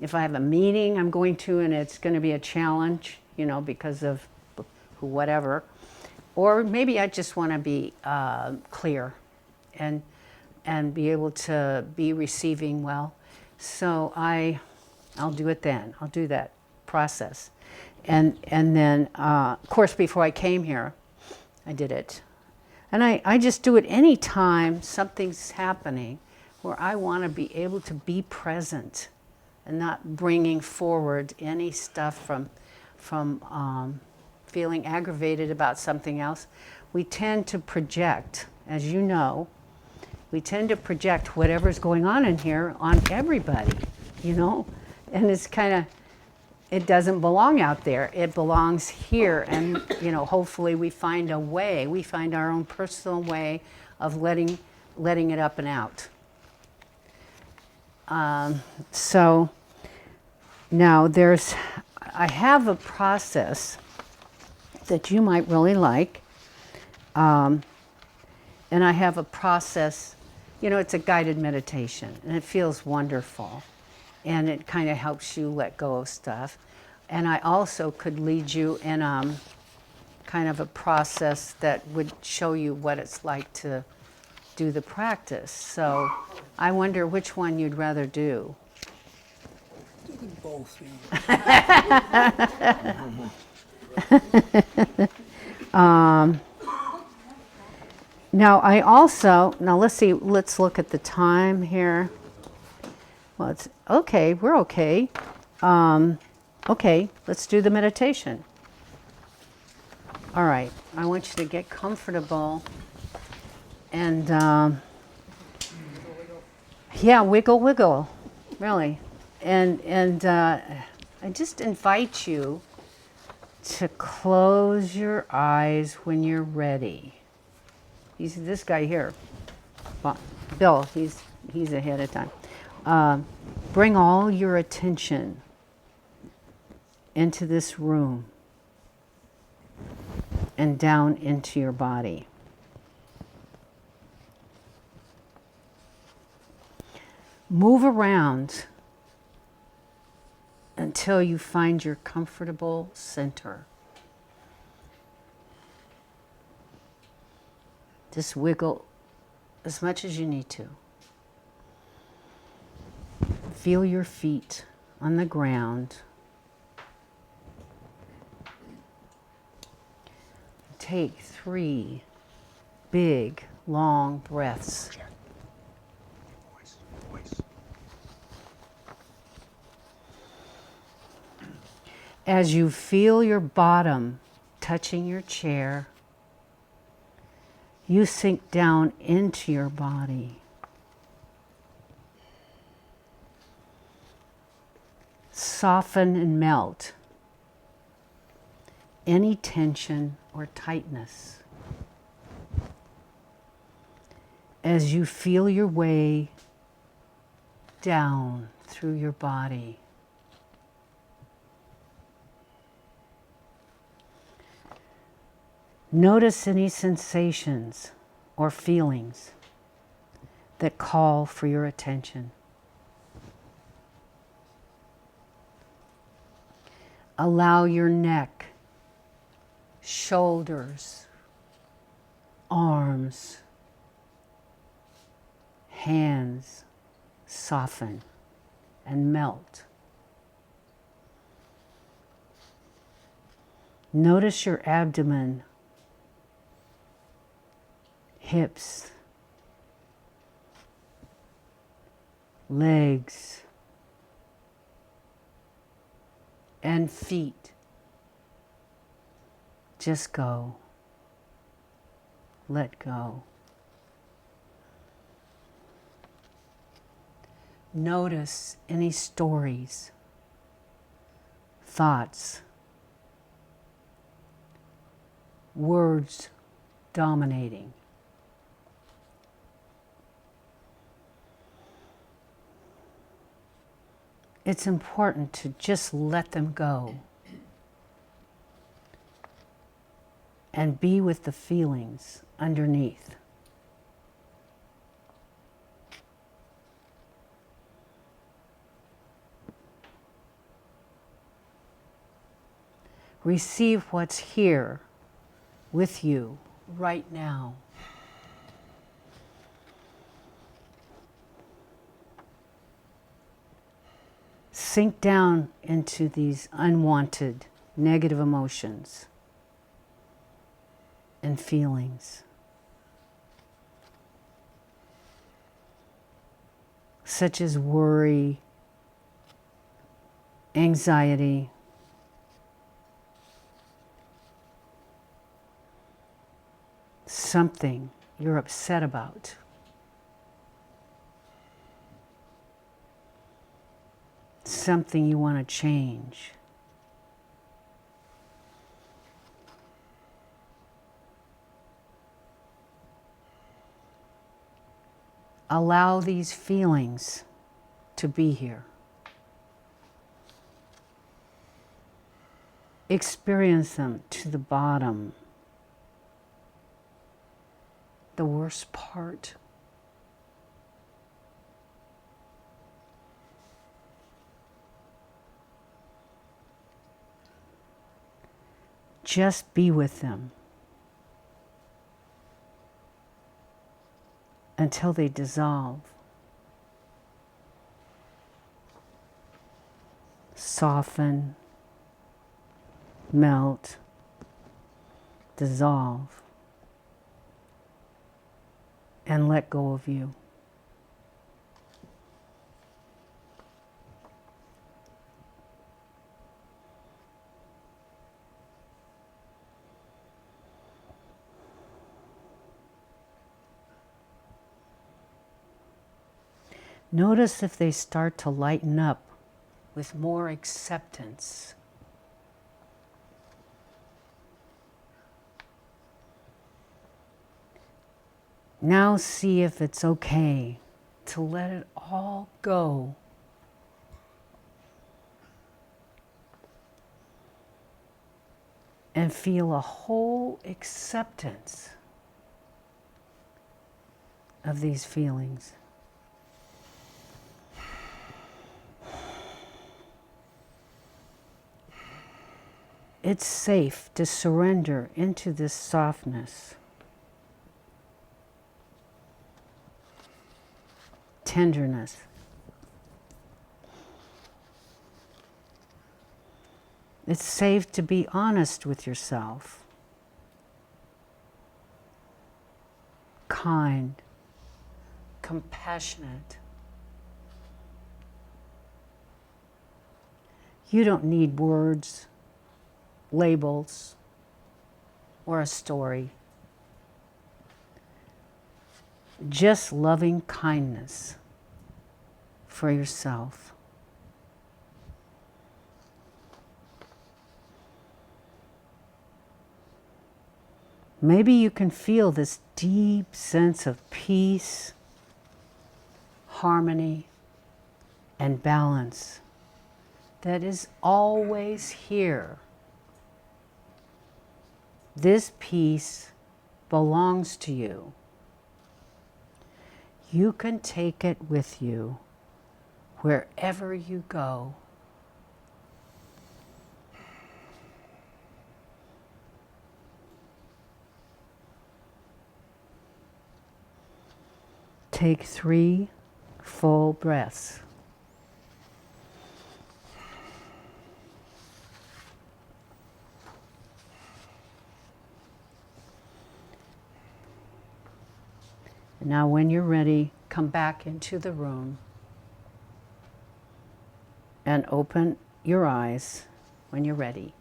If I have a meeting I'm going to and it's going to be a challenge, you know, because of whatever. Or maybe I just want to be clear and be able to be receiving well. So I'll do it then. I'll do that process. And then, of course, before I came here, I did it. And I just do it any time something's happening where I want to be able to be present and not bringing forward any stuff from feeling aggravated about something else. We tend to project, as you know, we tend to project whatever's going on in here on everybody, you know? And it's kind of, it doesn't belong out there. It belongs here. And, you know, hopefully we find a way, we find our own personal way of letting it up and out. So now I have a process that you might really like. And I have a process, you know, it's a guided meditation, and it feels wonderful. And it kind of helps you let go of stuff. And I also could lead you in kind of a process that would show you what it's like to do the practice. So I wonder which one you'd rather do. Do them both, yeah. Now let's see, let's look at the time here. Well, it's okay, we're okay. Okay, let's do the meditation. All right, I want you to get comfortable and yeah, wiggle, really. And I just invite you to close your eyes when you're ready. This guy here, Bill, he's ahead of time. Bring all your attention into this room and down into your body. Move around until you find your comfortable center. Just wiggle as much as you need to. Feel your feet on the ground. Take 3 big, long breaths. As you feel your bottom touching your chair, you sink down into your body. Soften and melt any tension or tightness. As you feel your way down through your body. Notice any sensations or feelings that call for your attention. Allow your neck, shoulders, arms, hands soften and melt. Notice your abdomen, hips, legs, and feet. Just go. Let go. Notice any stories, thoughts, words dominating. It's important to just let them go and be with the feelings underneath. Receive what's here with you right now. Sink down into these unwanted negative emotions and feelings, such as worry, anxiety, something you're upset about. Something you want to change. Allow these feelings to be here. Experience them to the bottom, the worst part. Just be with them until they dissolve. Soften, melt, dissolve, and let go of you. Notice if they start to lighten up with more acceptance. Now see if it's okay to let it all go. And feel a whole acceptance of these feelings. It's safe to surrender into this softness, tenderness. It's safe to be honest with yourself, kind, compassionate. You don't need words, labels, or a story. Just loving kindness for yourself. Maybe you can feel this deep sense of peace, harmony, and balance that is always here. This peace belongs to you. You can take it with you wherever you go. Take 3 full breaths. Now when you're ready, come back into the room and open your eyes when you're ready.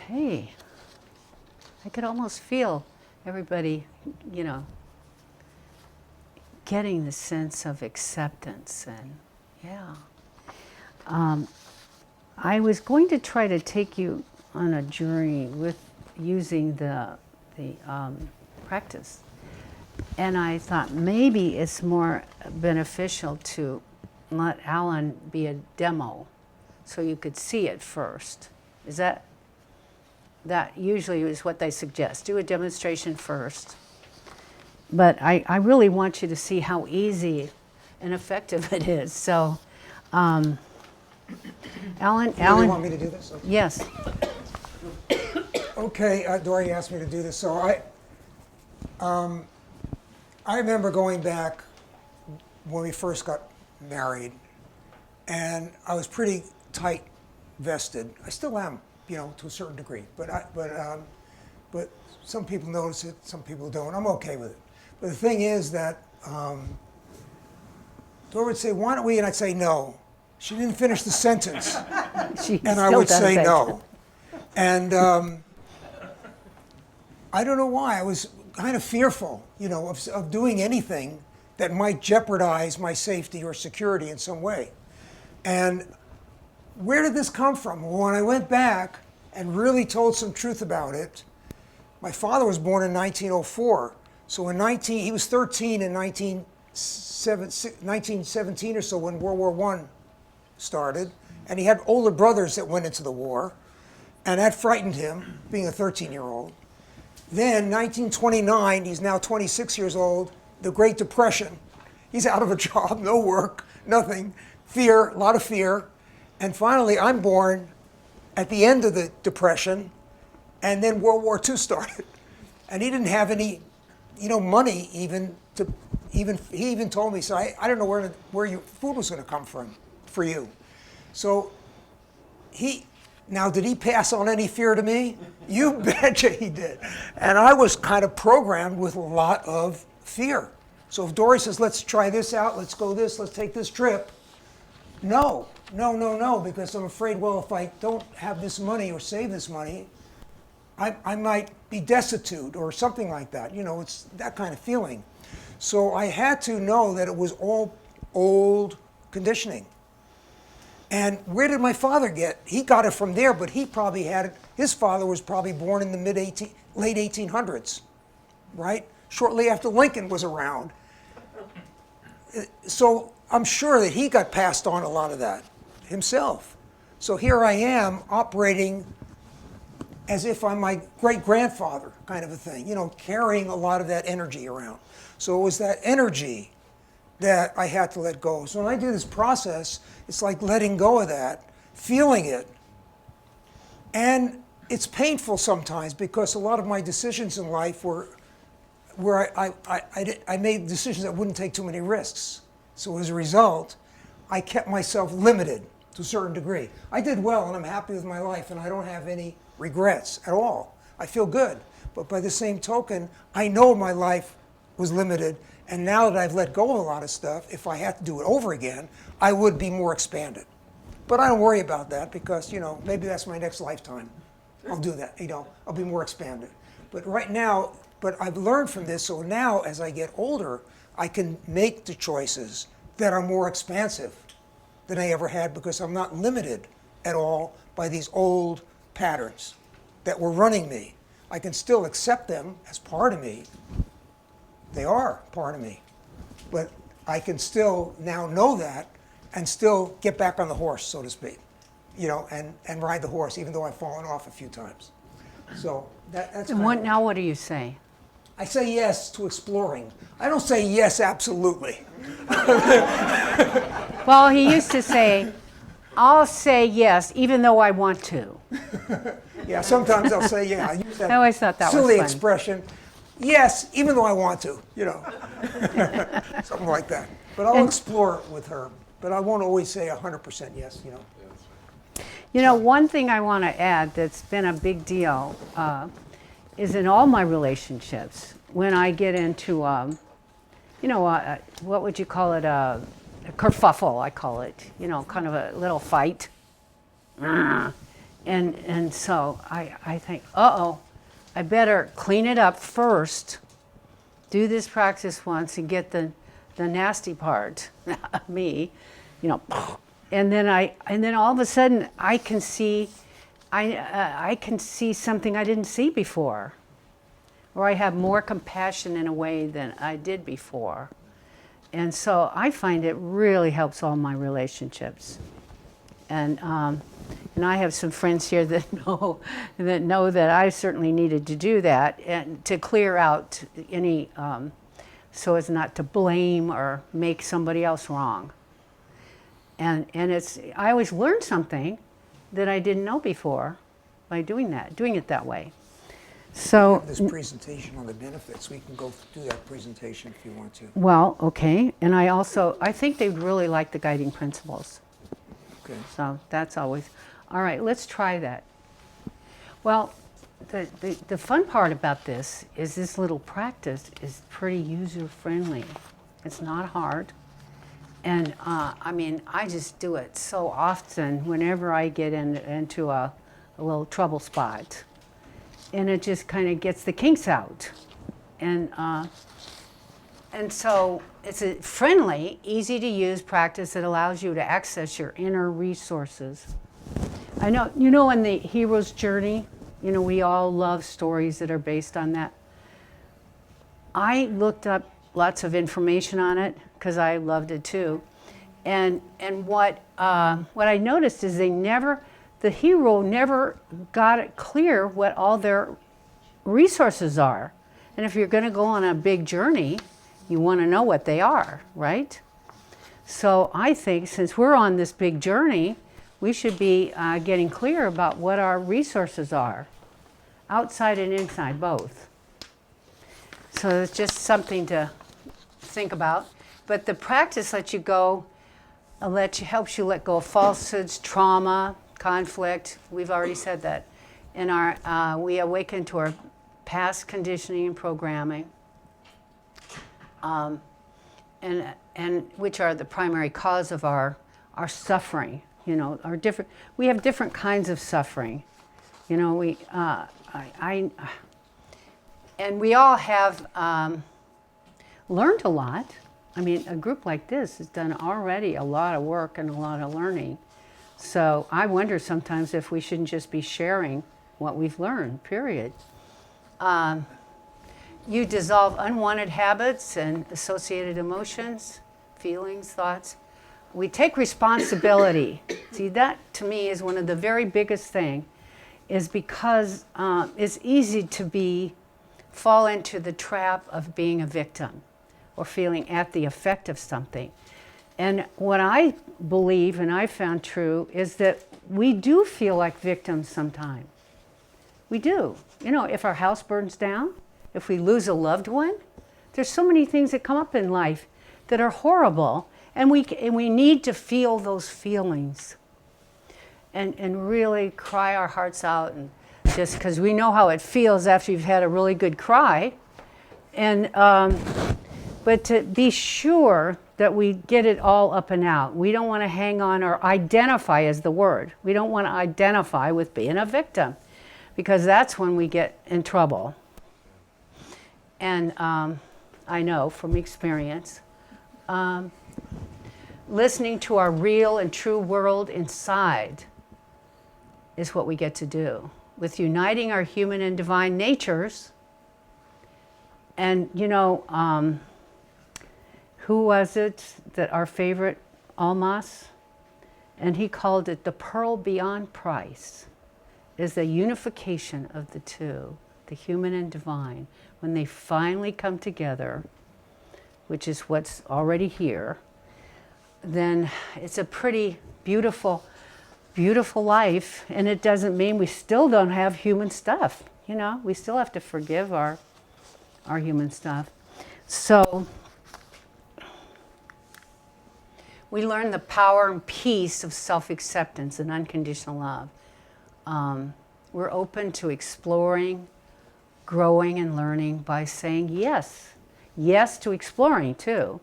Hey, I could almost feel everybody, getting the sense of acceptance and yeah. I was going to try to take you on a journey with using the practice. And I thought maybe it's more beneficial to let Alan be a demo so you could see it first. Is that usually is what they suggest. Do a demonstration first. But I really want you to see how easy and effective it is. So, Alan, You really want me to do this? Okay. Yes. Okay, Dorre asked me to do this. So I remember going back when we first got married, and I was pretty tight vested. I still am, to a certain degree. But some people notice it, some people don't. I'm okay with it. But the thing is that Dorre would say, "Why don't we?" And I'd say, "No." She didn't finish the sentence, and I would say no. And I don't know why. I was kind of fearful, of doing anything that might jeopardize my safety or security in some way. And where did this come from? Well, when I went back and really told some truth about it, my father was born in 1904. So he was 13 in 1917 or so when World War I started. And he had older brothers that went into the war. And that frightened him, being a 13-year-old. Then 1929, he's now 26 years old, the Great Depression. He's out of a job, no work, nothing. Fear, a lot of fear. And finally, I'm born at the end of the Depression, and then World War II started. And he didn't have any, money even to, he even told me, so I don't know where your food was going to come from for you. So now did he pass on any fear to me? You betcha he did. And I was kind of programmed with a lot of fear. So if Dorre says, let's try this out, let's go this, let's take this trip, no, because I'm afraid, well, if I don't have this money or save this money, I might be destitute or something like that. It's that kind of feeling. So I had to know that it was all old conditioning. And where did my father get? He got it from there, but he probably had it. His father was probably born in the late 1800s, right? Shortly after Lincoln was around. So I'm sure that he got passed on a lot of that himself. So here I am operating as if I'm my great-grandfather, kind of a thing, you know, carrying a lot of that energy around. So it was that energy that I had to let go. So when I do this process, it's like letting go of that, feeling it. And it's painful sometimes because a lot of my decisions in life were where I made decisions that wouldn't take too many risks. So as a result, I kept myself limited to a certain degree. I did well and I'm happy with my life and I don't have any regrets at all. I feel good. But by the same token, I know my life was limited, and now that I've let go of a lot of stuff, if I had to do it over again, I would be more expanded. But I don't worry about that because, you know, maybe that's my next lifetime. I'll do that, you know, I'll be more expanded. But right now, but I've learned from this, so now as I get older, I can make the choices that are more expansive than I ever had because I'm not limited at all by these old patterns that were running me. I can still accept them as part of me. They are part of me. But I can still now know that and still get back on the horse, so to speak, you know, and ride the horse, even though I've fallen off a few times. So that's And kind of, now what do you say? I say yes to exploring. I don't say yes absolutely. Well, he used to say, I'll say yes even though I want to. Yeah, sometimes I'll say, yeah, I use that I always thought that was silly funny. expression. Yes, even though I want to, you know, something like that. But I'll explore it with her. But I won't always say 100% yes, you know. You know, one thing I want to add that's been a big deal is in all my relationships, when I get into, you know, what would you call it, a kerfuffle, I call it, you know, kind of a little fight. And so I think, uh-oh, I better clean it up first, do this practice once and get the nasty part, me, you know, and then all of a sudden I can see I can see something I didn't see before, or I have more compassion in a way than I did before. And so I find it really helps all my relationships. And I have some friends here that know that I certainly needed to do that and to clear out any, so as not to blame or make somebody else wrong. And I always learn something that I didn't know before by doing it that way. So This presentation on the benefits, we can go do that presentation if you want to. well, okay, and I think they'd really like the guiding principles. Okay. So that's always, all right, let's try that. Well, the fun part about this is this little practice is pretty user-friendly. It's not hard. And I mean, I just do it so often whenever I get into a little trouble spot. And it just kind of gets the kinks out. And so it's a friendly, easy to use practice that allows you to access your inner resources. I know, you know, in the hero's journey, you know, we all love stories that are based on that. I looked up lots of information on it because I loved it too. And what I noticed is the hero never got it clear what all their resources are. And if you're going to go on a big journey, you want to know what they are, right? So I think since we're on this big journey, we should be getting clear about what our resources are, outside and inside, both. So it's just something to think about. But the practice lets you go, helps you let go of falsehoods, trauma, conflict. We've already said that. And we awaken to our past conditioning and programming, and which are the primary cause of our suffering. You know, we have different kinds of suffering. You know, and we all have learned a lot. I mean, a group like this has done already a lot of work and a lot of learning. So I wonder sometimes if we shouldn't just be sharing what we've learned, period. You dissolve unwanted habits and associated emotions, feelings, thoughts. We take responsibility. See, that to me is one of the very biggest thing, is because it's easy to fall into the trap of being a victim or feeling at the effect of something. And what I believe and I found true is that we do feel like victims sometimes. We do. You know, if our house burns down, if we lose a loved one, there's so many things that come up in life that are horrible, and we need to feel those feelings and really cry our hearts out, and just because we know how it feels after you've had a really good cry. And but to be sure that we get it all up and out. We don't want to hang on or identify as the word. We don't want to identify with being a victim, because that's when we get in trouble. And I know from experience, listening to our real and true world inside is what we get to do. With uniting our human and divine natures. And you know, who was it that our favorite, Almas? And he called it the pearl beyond price, is the unification of the two, the human and divine. When they finally come together, which is what's already here, then it's a pretty beautiful, beautiful life. And it doesn't mean we still don't have human stuff. You know, we still have to forgive our human stuff. So we learn the power and peace of self-acceptance and unconditional love. We're open to exploring, growing, and learning by saying yes. Yes to exploring too.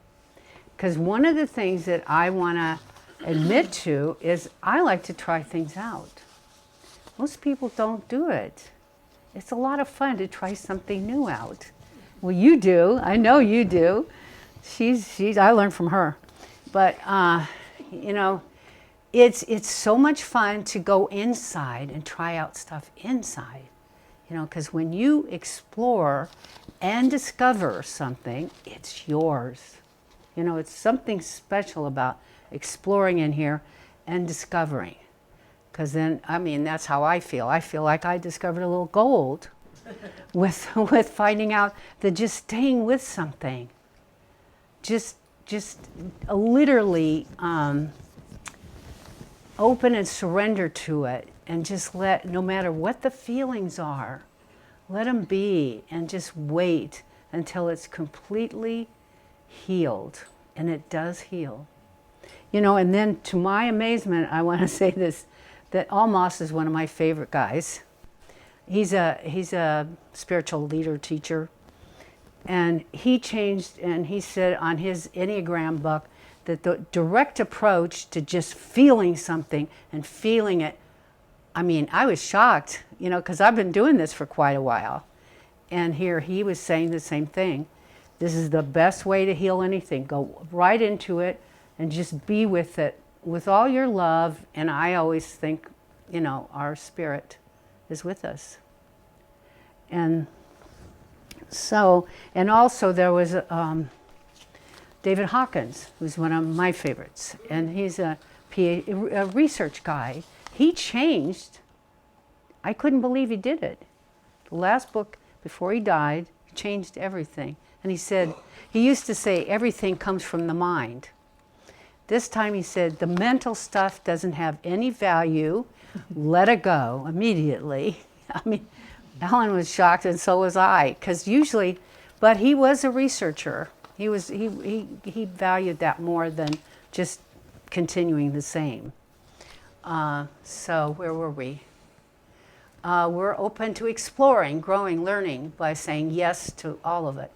Because one of the things that I want to admit to is I like to try things out. Most people don't do it. It's a lot of fun to try something new out. Well, you do. I know you do. I learned from her. But, you know, it's so much fun to go inside and try out stuff inside. You know, because when you explore and discover something, it's yours. You know, it's something special about exploring in here and discovering. Because then, I mean, that's how I feel. I feel like I discovered a little gold with finding out that just staying with something, just literally open and surrender to it, and just let, no matter what the feelings are, let them be, and just wait until it's completely healed. And it does heal. You know, and then to my amazement, I want to say this, that Almas is one of my favorite guys. He's a spiritual leader, teacher. And he changed, and he said on his Enneagram book that the direct approach to just feeling something and feeling it, I mean, I was shocked, you know, because I've been doing this for quite a while. And here he was saying the same thing. This is the best way to heal anything. Go right into it and just be with it with all your love. And I always think, you know, our spirit is with us. And so, and also there was David Hawkins, who's one of my favorites. And he's a research guy. He changed. I couldn't believe he did it. The last book before he died, he changed everything. And he said, he used to say everything comes from the mind. This time he said, the mental stuff doesn't have any value. Let it go immediately. I mean, Ellen was shocked, and so was I, because usually, but he was a researcher. He valued that more than just continuing the same. So where were we? We're open to exploring, growing, learning by saying yes to all of it.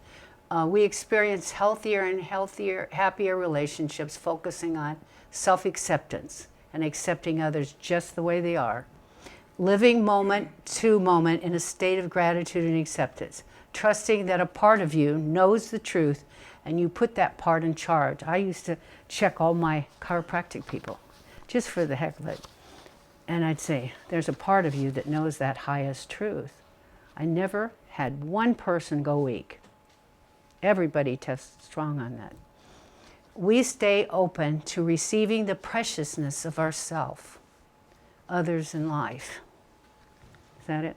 We experience healthier and happier relationships, focusing on self-acceptance and accepting others just the way they are. Living moment to moment in a state of gratitude and acceptance, trusting that a part of you knows the truth and you put that part in charge. I used to check all my chiropractic people just for the heck of it. And I'd say, there's a part of you that knows that highest truth. I never had one person go weak. Everybody tests strong on that. We stay open to receiving the preciousness of ourself, others in life. Is that it?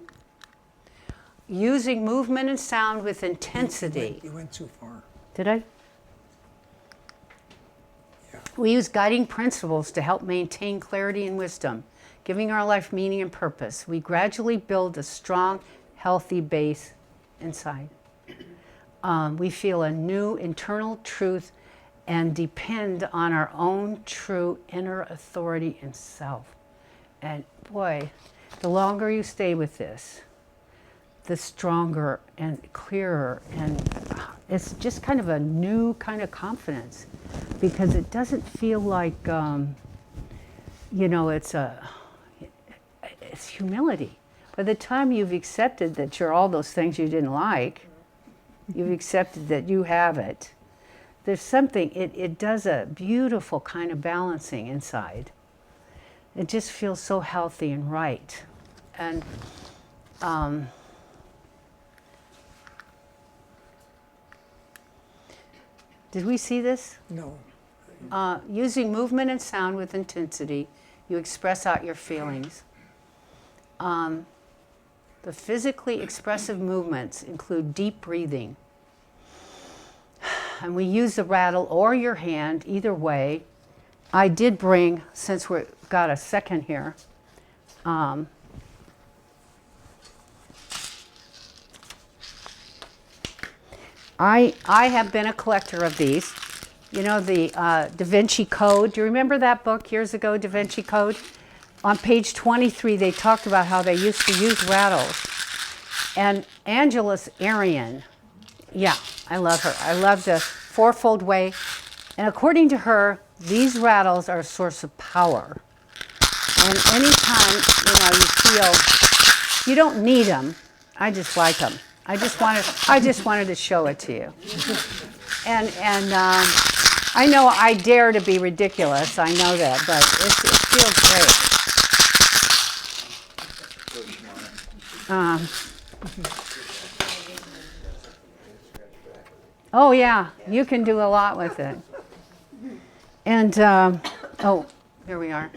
Using movement and sound with intensity. You went too far. Did I? Yeah. We use guiding principles to help maintain clarity and wisdom, giving our life meaning and purpose. We gradually build a strong, healthy base inside. We feel a new internal truth and depend on our own true inner authority and self. And boy, the longer you stay with this, the stronger and clearer, and it's just kind of a new kind of confidence, because it doesn't feel like, it's humility. By the time you've accepted that you're all those things you didn't like, you've accepted that you have it, there's something, it does a beautiful kind of balancing inside. It just feels so healthy and right. And did we see this? No. Using movement and sound with intensity, you express out your feelings. The physically expressive movements include deep breathing. And we use the rattle or your hand, either way. I did bring, since we've got a second here, I have been a collector of these. You know, the Da Vinci Code. Do you remember that book years ago, Da Vinci Code? On page 23, they talked about how they used to use rattles. And Angeles Arian, yeah, I love her. I love the fourfold way. And according to her, these rattles are a source of power. And anytime, you feel, you don't need them. I just like them. I just wanted to show it to you. And I know I dare to be ridiculous. I know that, but it feels great. Oh yeah, you can do a lot with it. And here we are.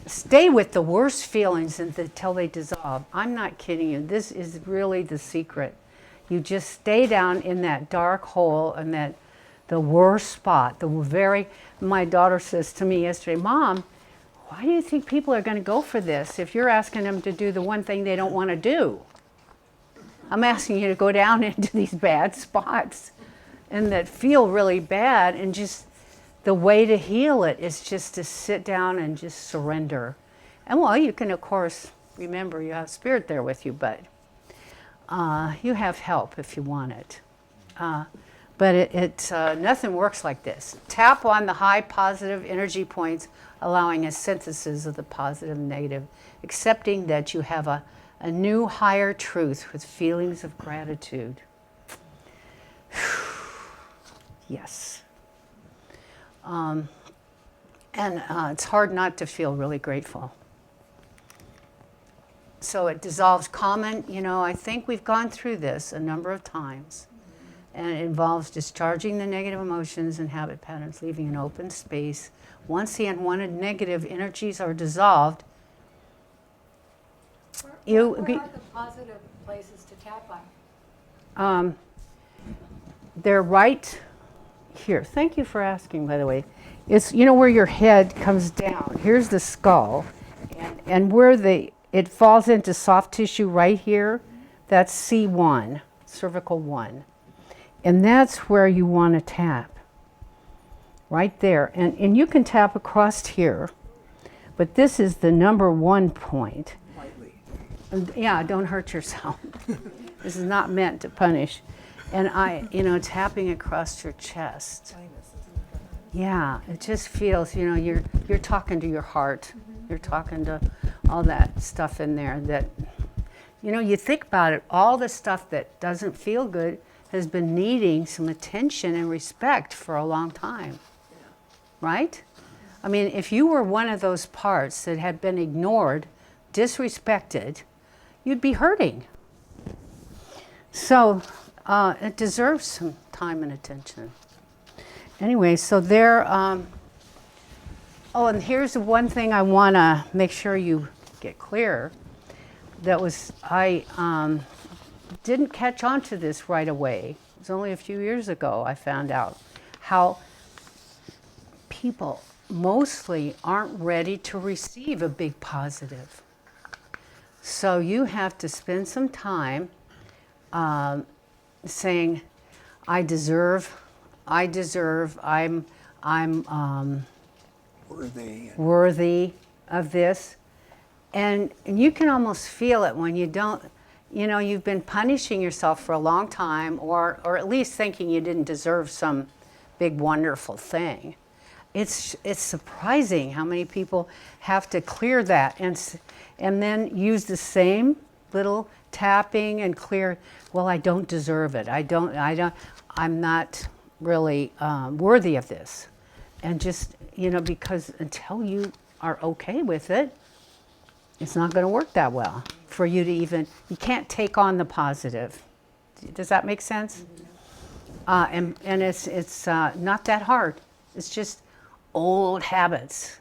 Stay with the worst feelings until they dissolve. I'm not kidding you. This is really the secret. You just stay down in that dark hole and the worst spot. My daughter says to me yesterday, Mom, why do you think people are going to go for this if you're asking them to do the one thing they don't want to do? I'm asking you to go down into these bad spots and that feel really bad, and just the way to heal it is just to sit down and just surrender. And well, you can of course remember you have spirit there with you, but you have help if you want it. But nothing works like this. Tap on the high positive energy points, allowing a synthesis of the positive and negative, accepting that you have a new higher truth with feelings of gratitude. Yes. And it's hard not to feel really grateful. So it dissolves common, I think we've gone through this a number of times. And it involves discharging the negative emotions and habit patterns, leaving an open space. Once the unwanted negative energies are dissolved, Where are the positive places to tap on? They're right here. Thank you for asking, by the way. It's, where your head comes down. Here's the skull. And where it falls into soft tissue right here, that's C1, cervical 1. And that's where you want to tap. Right there. And you can tap across here. But this is the number 1 point. Lightly. And, yeah, don't hurt yourself. This is not meant to punish. And tapping across your chest. Yeah, it just feels, you're talking to your heart. You're talking to all that stuff in there that, you think about it, all the stuff that doesn't feel good has been needing some attention and respect for a long time. Right? I mean, if you were one of those parts that had been ignored, disrespected, you'd be hurting. So it deserves some time and attention. Anyway, so there, oh, and here's the one thing I want to make sure you get clear. That was, I didn't catch on to this right away. It was only a few years ago I found out how people mostly aren't ready to receive a big positive. So you have to spend some time saying, I deserve, I'm worthy of this. And you can almost feel it when you don't, you know, you've been punishing yourself for a long time, or at least thinking you didn't deserve some big wonderful thing. It's surprising how many people have to clear that and then use the same little tapping and clear, well, I don't deserve it. I'm not really worthy of this. And just, you know, because until you are okay with it, it's not going to work that well for you to even, you can't take on the positive. Does that make sense? And it's not that hard. It's just old habits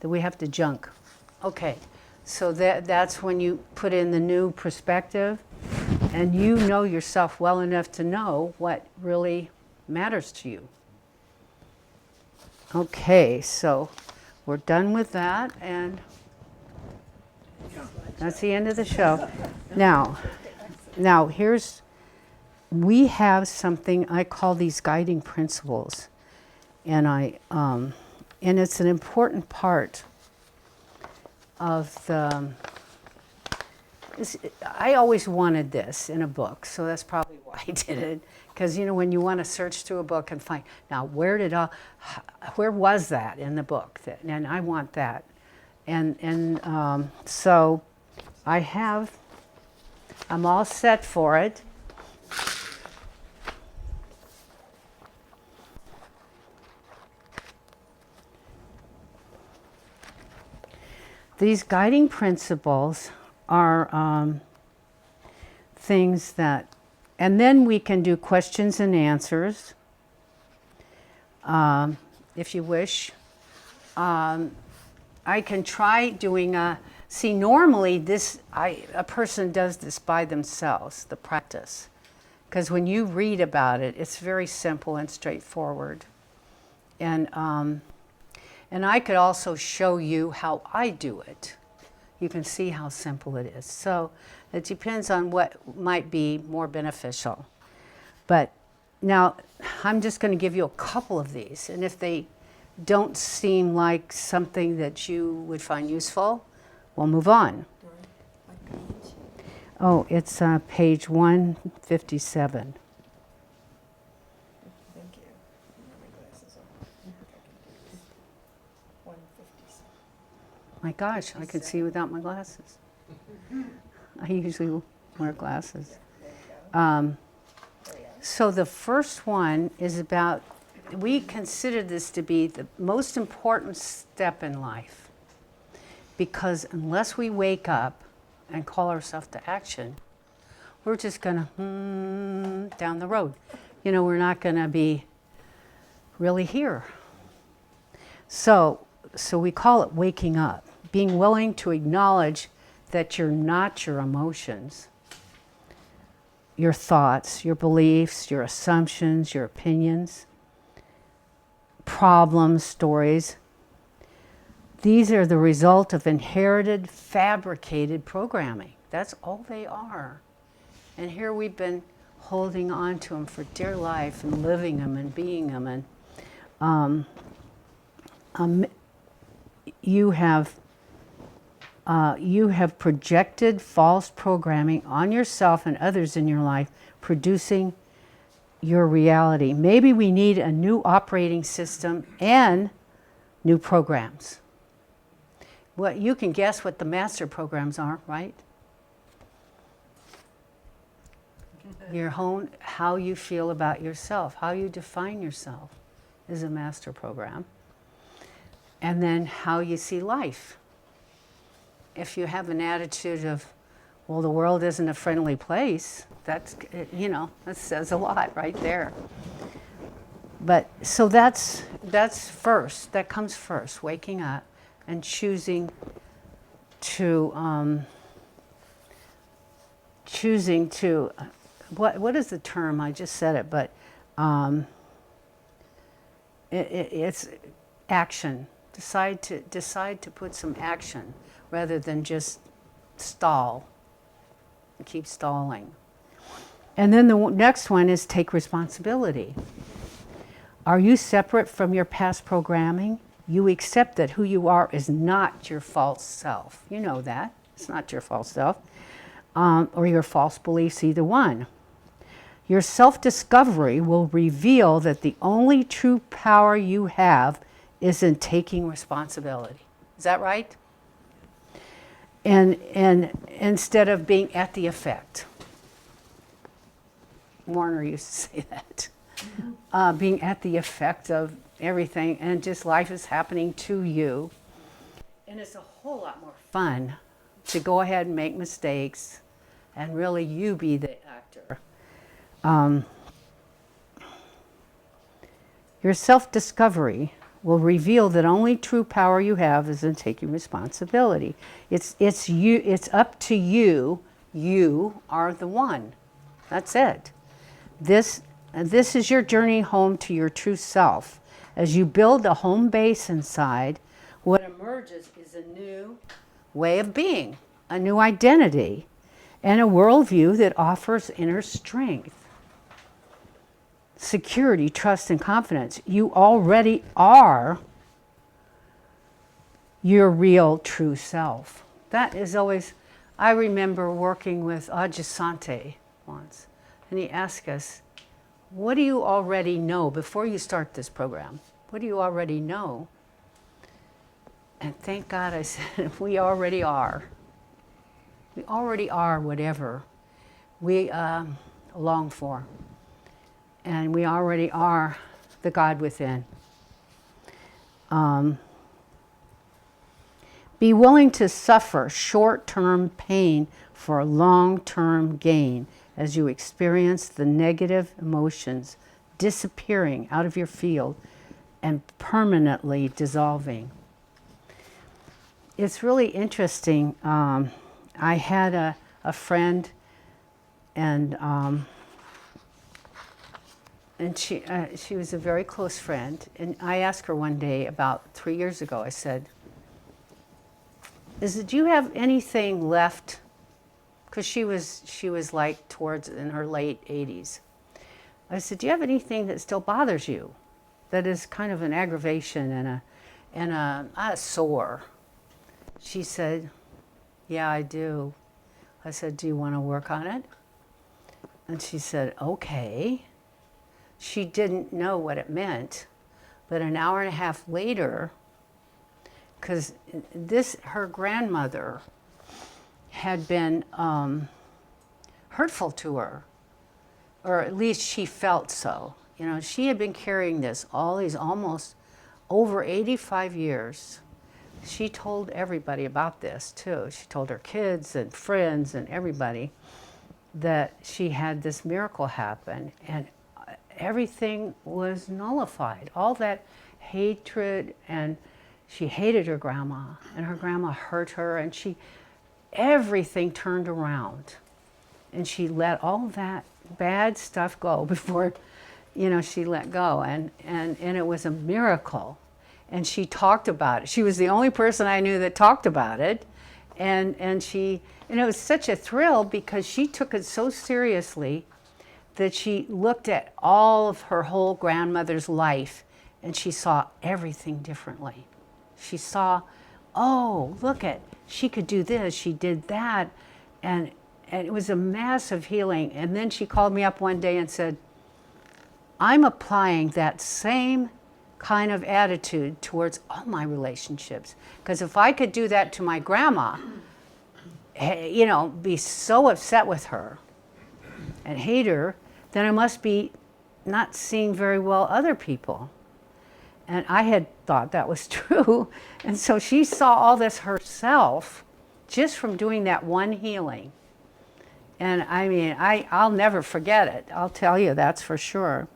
that we have to junk. Okay, so that's when you put in the new perspective and you know yourself well enough to know what really matters to you. Okay, so we're done with that, and that's the end of the show. Now we have something I call these guiding principles, and and it's an important part of the. I always wanted this in a book, so that's probably why I did it. Because you know, when you want to search through a book and find, now where was that in the book? And I want that, and so I'm all set for it. These guiding principles are things that, and then we can do questions and answers, if you wish. I can try doing normally a person does this by themselves, the practice. Because when you read about it, it's very simple and straightforward. And I could also show you how I do it. You can see how simple it is. So it depends on what might be more beneficial. But now I'm just going to give you a couple of these. And if they don't seem like something that you would find useful, we'll move on. Oh, it's page 157. Thank you. My glasses on. 157. My gosh, I can see without my glasses. I usually wear glasses. So the first one is about, we consider this to be the most important step in life. Because unless we wake up and call ourselves to action, we're just going to down the road. You know, we're not going to be really here. So we call it waking up, being willing to acknowledge that you're not your emotions, your thoughts, your beliefs, your assumptions, your opinions, problems, stories. These are the result of inherited, fabricated programming. That's all they are. And here we've been holding on to them for dear life and living them and being them. And you have projected false programming on yourself and others in your life, producing your reality. Maybe we need a new operating system and new programs. Well, you can guess what the master programs are, right? Your own, how you feel about yourself, how you define yourself is a master program. and then how you see life. If you have an attitude of, well, the world isn't a friendly place, that's, you know, that says a lot right there. But so that's first. That comes first. Waking up and choosing to what is the term? I just said it, but it's action. Decide to put some action rather than just stall. Keep stalling. And then the next one is take responsibility. Are you separate from your past programming? You accept that who you are is not your false self. You know that. It's not your false self. Or your false beliefs, either one. Your self-discovery will reveal that the only true power you have is in taking responsibility. Is that right? And instead of being at the effect. Warner used to say that. Being at the effect of everything, and just life is happening to you. And it's a whole lot more fun to go ahead and make mistakes and really you be the actor. Your self-discovery will reveal that only true power you have is in taking responsibility. It's you. It's up to you. You are the one. That's it. This is your journey home to your true self. As you build a home base inside, what emerges is a new way of being, a new identity, and a worldview that offers inner strength, security, trust, and confidence. You already are your real true self. That is always, I remember working with Ajasante once, and he asked us, what do you already know before you start this program? What do you already know? And thank God I said, we already are. We already are whatever we long for. And we already are the God within. Be willing to suffer short-term pain for long-term gain as you experience the negative emotions disappearing out of your field and permanently dissolving. It's really interesting. I had a friend, and she was a very close friend. And I asked her one day, about 3 years ago, I said, do you have anything left? Because she was like towards in her late 80s. I said, do you have anything that still bothers you? That is kind of an aggravation and a sore. She said, yeah, I do. I said, do you want to work on it? And she said, okay. She didn't know what it meant, but an hour and a half later, because her grandmother had been hurtful to her, or at least she felt so. You know, she had been carrying this all these almost over 85 years. She told everybody about this too. She told her kids and friends and everybody that she had this miracle happen, and everything was nullified. All that hatred, and she hated her grandma, and her grandma hurt her, and everything turned around, and she let all that bad stuff go before, she let go, and it was a miracle. And she talked about it. She was the only person I knew that talked about it, and it was such a thrill because she took it so seriously that she looked at all of her whole grandmother's life, and she saw everything differently. She saw, oh, she could do this, she did that, and it was a massive healing. And then she called me up one day and said, I'm applying that same kind of attitude towards all my relationships. Because if I could do that to my grandma, be so upset with her and hate her, then I must be not seeing very well other people. And I had thought that was true. And so she saw all this herself just from doing that one healing. And I mean, I'll never forget it. I'll tell you, that's for sure.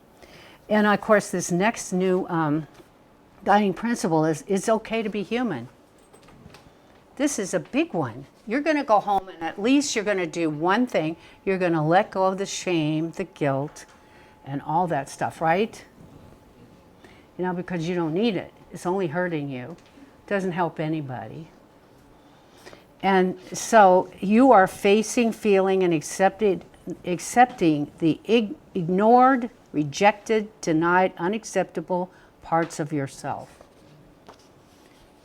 And of course, this next new guiding principle is it's okay to be human. This is a big one. You're going to go home and at least you're going to do one thing. You're going to let go of the shame, the guilt, and all that stuff, right? You know, because you don't need it. It's only hurting you. It doesn't help anybody. And so you are facing, feeling, and accepting the ignored, rejected, denied, unacceptable parts of yourself.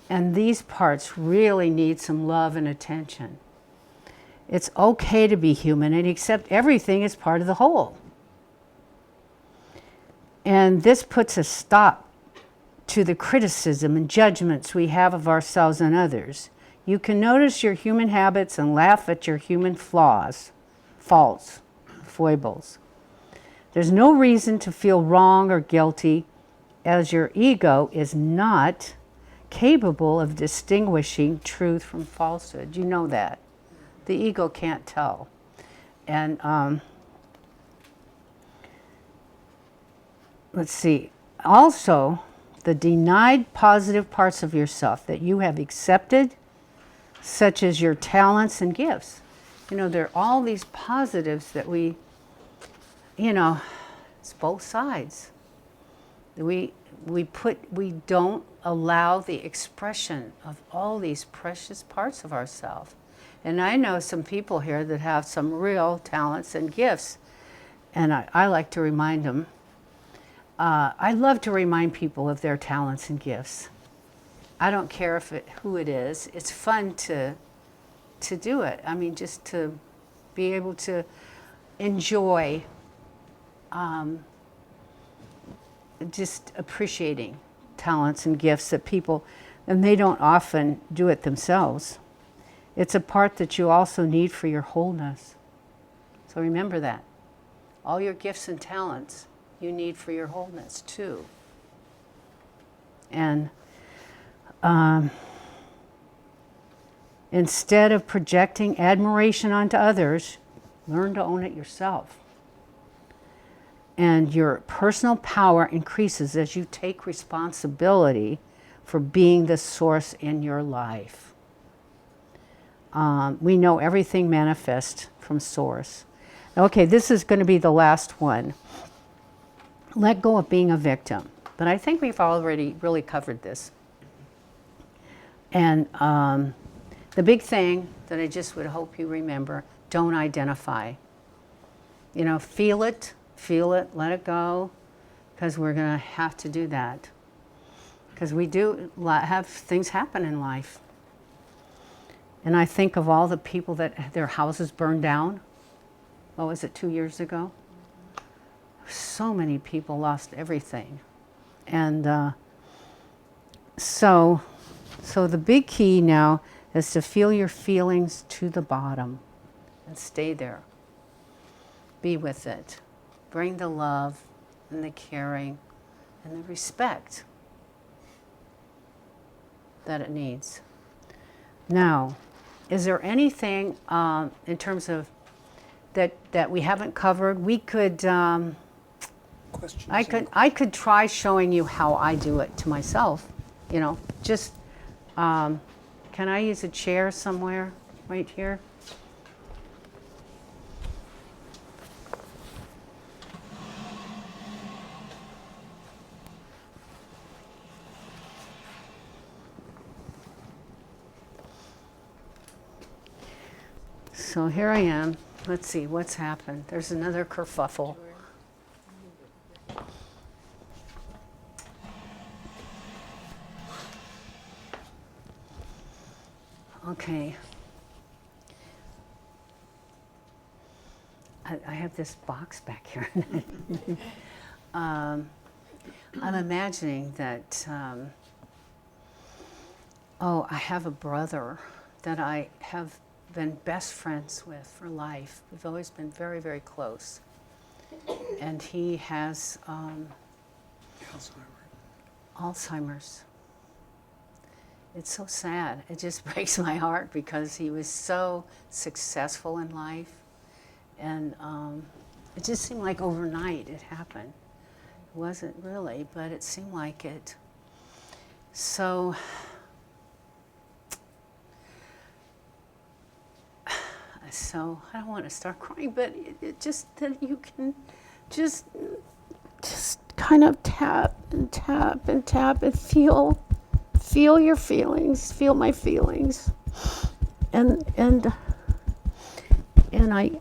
And these parts really need some love and attention. It's okay to be human and accept everything as part of the whole. And this puts a stop to the criticism and judgments we have of ourselves and others. You can notice your human habits and laugh at your human flaws, faults, foibles. There's no reason to feel wrong or guilty, as your ego is not capable of distinguishing truth from falsehood. You know that. The ego can't tell. And let's see. Also, the denied positive parts of yourself that you have accepted, such as your talents and gifts. You know, there are all these positives that we, you know, it's both sides. We don't allow the expression of all these precious parts of ourselves. And I know some people here that have some real talents and gifts, and I like to remind them. I love to remind people of their talents and gifts. I don't care who it is. It's fun to do it. I mean, just to be able to enjoy just appreciating talents and gifts that people, and they don't often do it themselves. It's a part that you also need for your wholeness. So remember that. All your gifts and talents you need for your wholeness too. And instead of projecting admiration onto others, learn to own it yourself. And your personal power increases as you take responsibility for being the source in your life. We know everything manifests from source. Okay, this is going to be the last one. Let go of being a victim. But I think we've already really covered this. And the big thing that I just would hope you remember, don't identify. You know, feel it, let it go, because we're going to have to do that. Because we do have things happen in life. And I think of all the people that their houses burned down. What was it, 2 years ago? So many people lost everything. And so the big key now is to feel your feelings to the bottom and stay there. Be with it. Bring the love and the caring and the respect that it needs. Now, is there anything in terms of that we haven't covered? We could, Questions? I could try showing you how I do it to myself. You know, just, can I use a chair somewhere right here? So here I am. Let's see what's happened. There's another kerfuffle. Okay. I have this box back here. I'm imagining that, I have a brother that I have been best friends with for life. We've always been very, very close. And he has, Alzheimer's. It's so sad. It just breaks my heart because he was so successful in life. And it just seemed like overnight it happened. It wasn't really, but it seemed like it. So I don't want to start crying, but it just that you can just kind of tap and tap and tap and feel your feelings, feel my feelings, and I,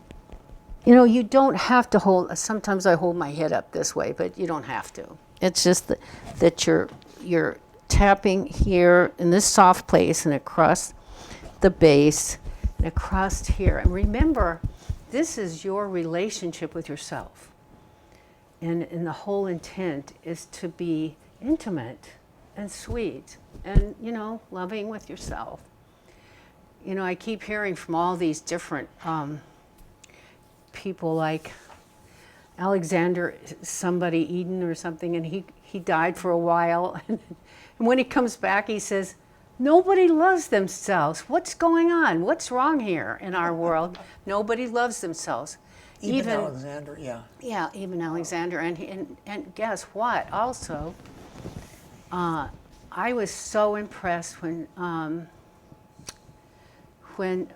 you don't have to hold. Sometimes I hold my head up this way, but you don't have to. It's just that you're tapping here in this soft place and across the base and across here. And remember, this is your relationship with yourself. And the whole intent is to be intimate and sweet and, loving with yourself. I keep hearing from all these different people like Alexander, somebody, Eden or something, and he died for a while. And when he comes back, he says, nobody loves themselves. What's going on? What's wrong here in our world? Nobody loves themselves. Even Alexander, yeah. Yeah, even Alexander. And guess what? Also, I was so impressed when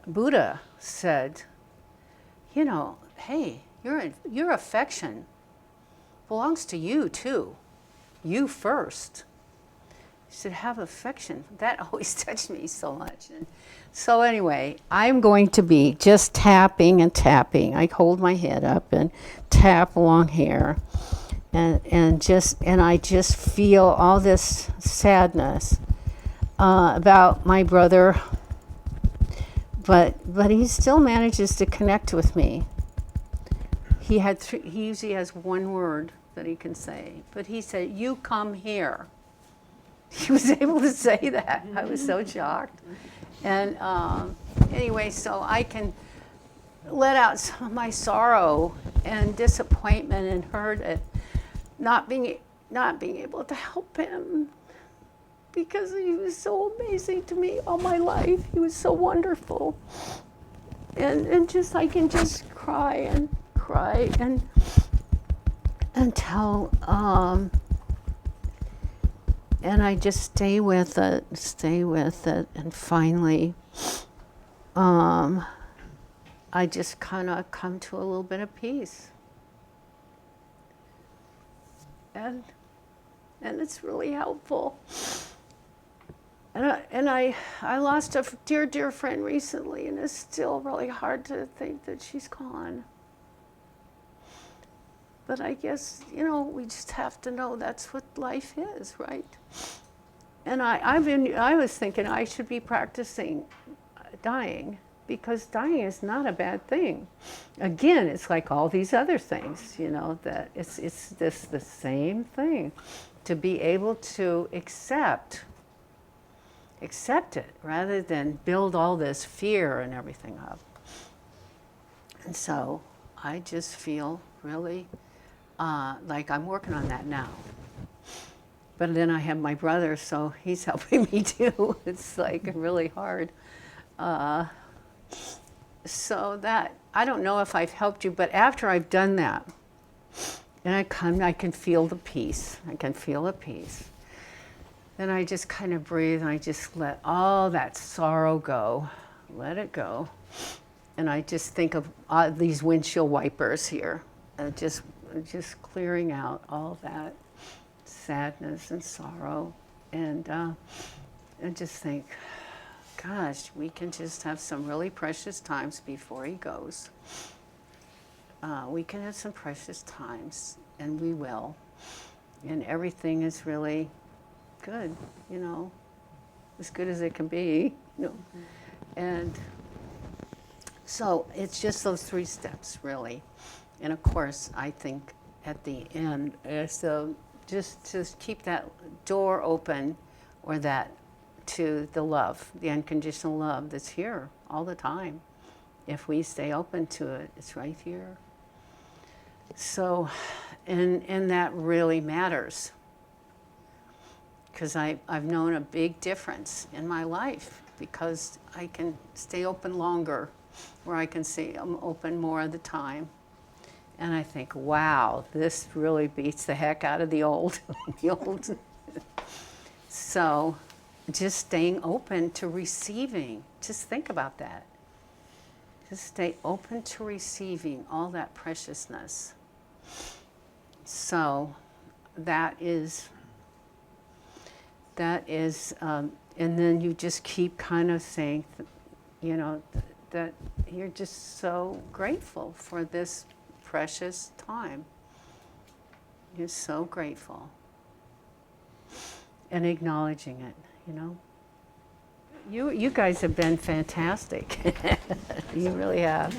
Buddha said, hey, your affection belongs to you too. You first. He said, have affection. That always touched me so much. And so anyway, I'm going to be just tapping and tapping. I hold my head up and tap along here. And I just feel all this sadness about my brother. But he still manages to connect with me. He usually has one word that he can say. But he said, you come here. He was able to say that. I was so shocked. And anyway, so I can let out some of my sorrow and disappointment and hurt at not being able to help him because he was so amazing to me all my life. He was so wonderful. And just I can just cry until and I just stay with it, and finally, I just kind of come to a little bit of peace, and it's really helpful. And I lost a dear friend recently, and it's still really hard to think that she's gone. But I guess, we just have to know that's what life is, right? And I was thinking I should be practicing dying, because dying is not a bad thing. Again, it's like all these other things, that it's the same thing. To be able to accept it rather than build all this fear and everything up. And so I just feel really like I'm working on that now. But then I have my brother, so he's helping me too. It's like really hard. So that, I don't know if I've helped you, but after I've done that, and I can feel the peace. Then I just kind of breathe and I just let all that sorrow go. Let it go. And I just think of these windshield wipers here. Just clearing out all that sadness and sorrow, and just think, gosh, we can just have some really precious times before he goes. We can have some precious times, and we will. And everything is really good, as good as it can be, And so it's just those 3 steps, really. And of course, I think at the end, so just keep that door open, or that to the love, the unconditional love that's here all the time. If we stay open to it, it's right here. So, and that really matters. because I've known a big difference in my life because I can stay open longer, where I can see I'm open more of the time. And I think, wow, this really beats the heck out of the old. the old. So just staying open to receiving. Just think about that. Just stay open to receiving all that preciousness. So that is, and then you just keep kind of saying, you know, that you're just so grateful for this precious time. You're so grateful. And acknowledging it, you know. You guys have been fantastic. You really have.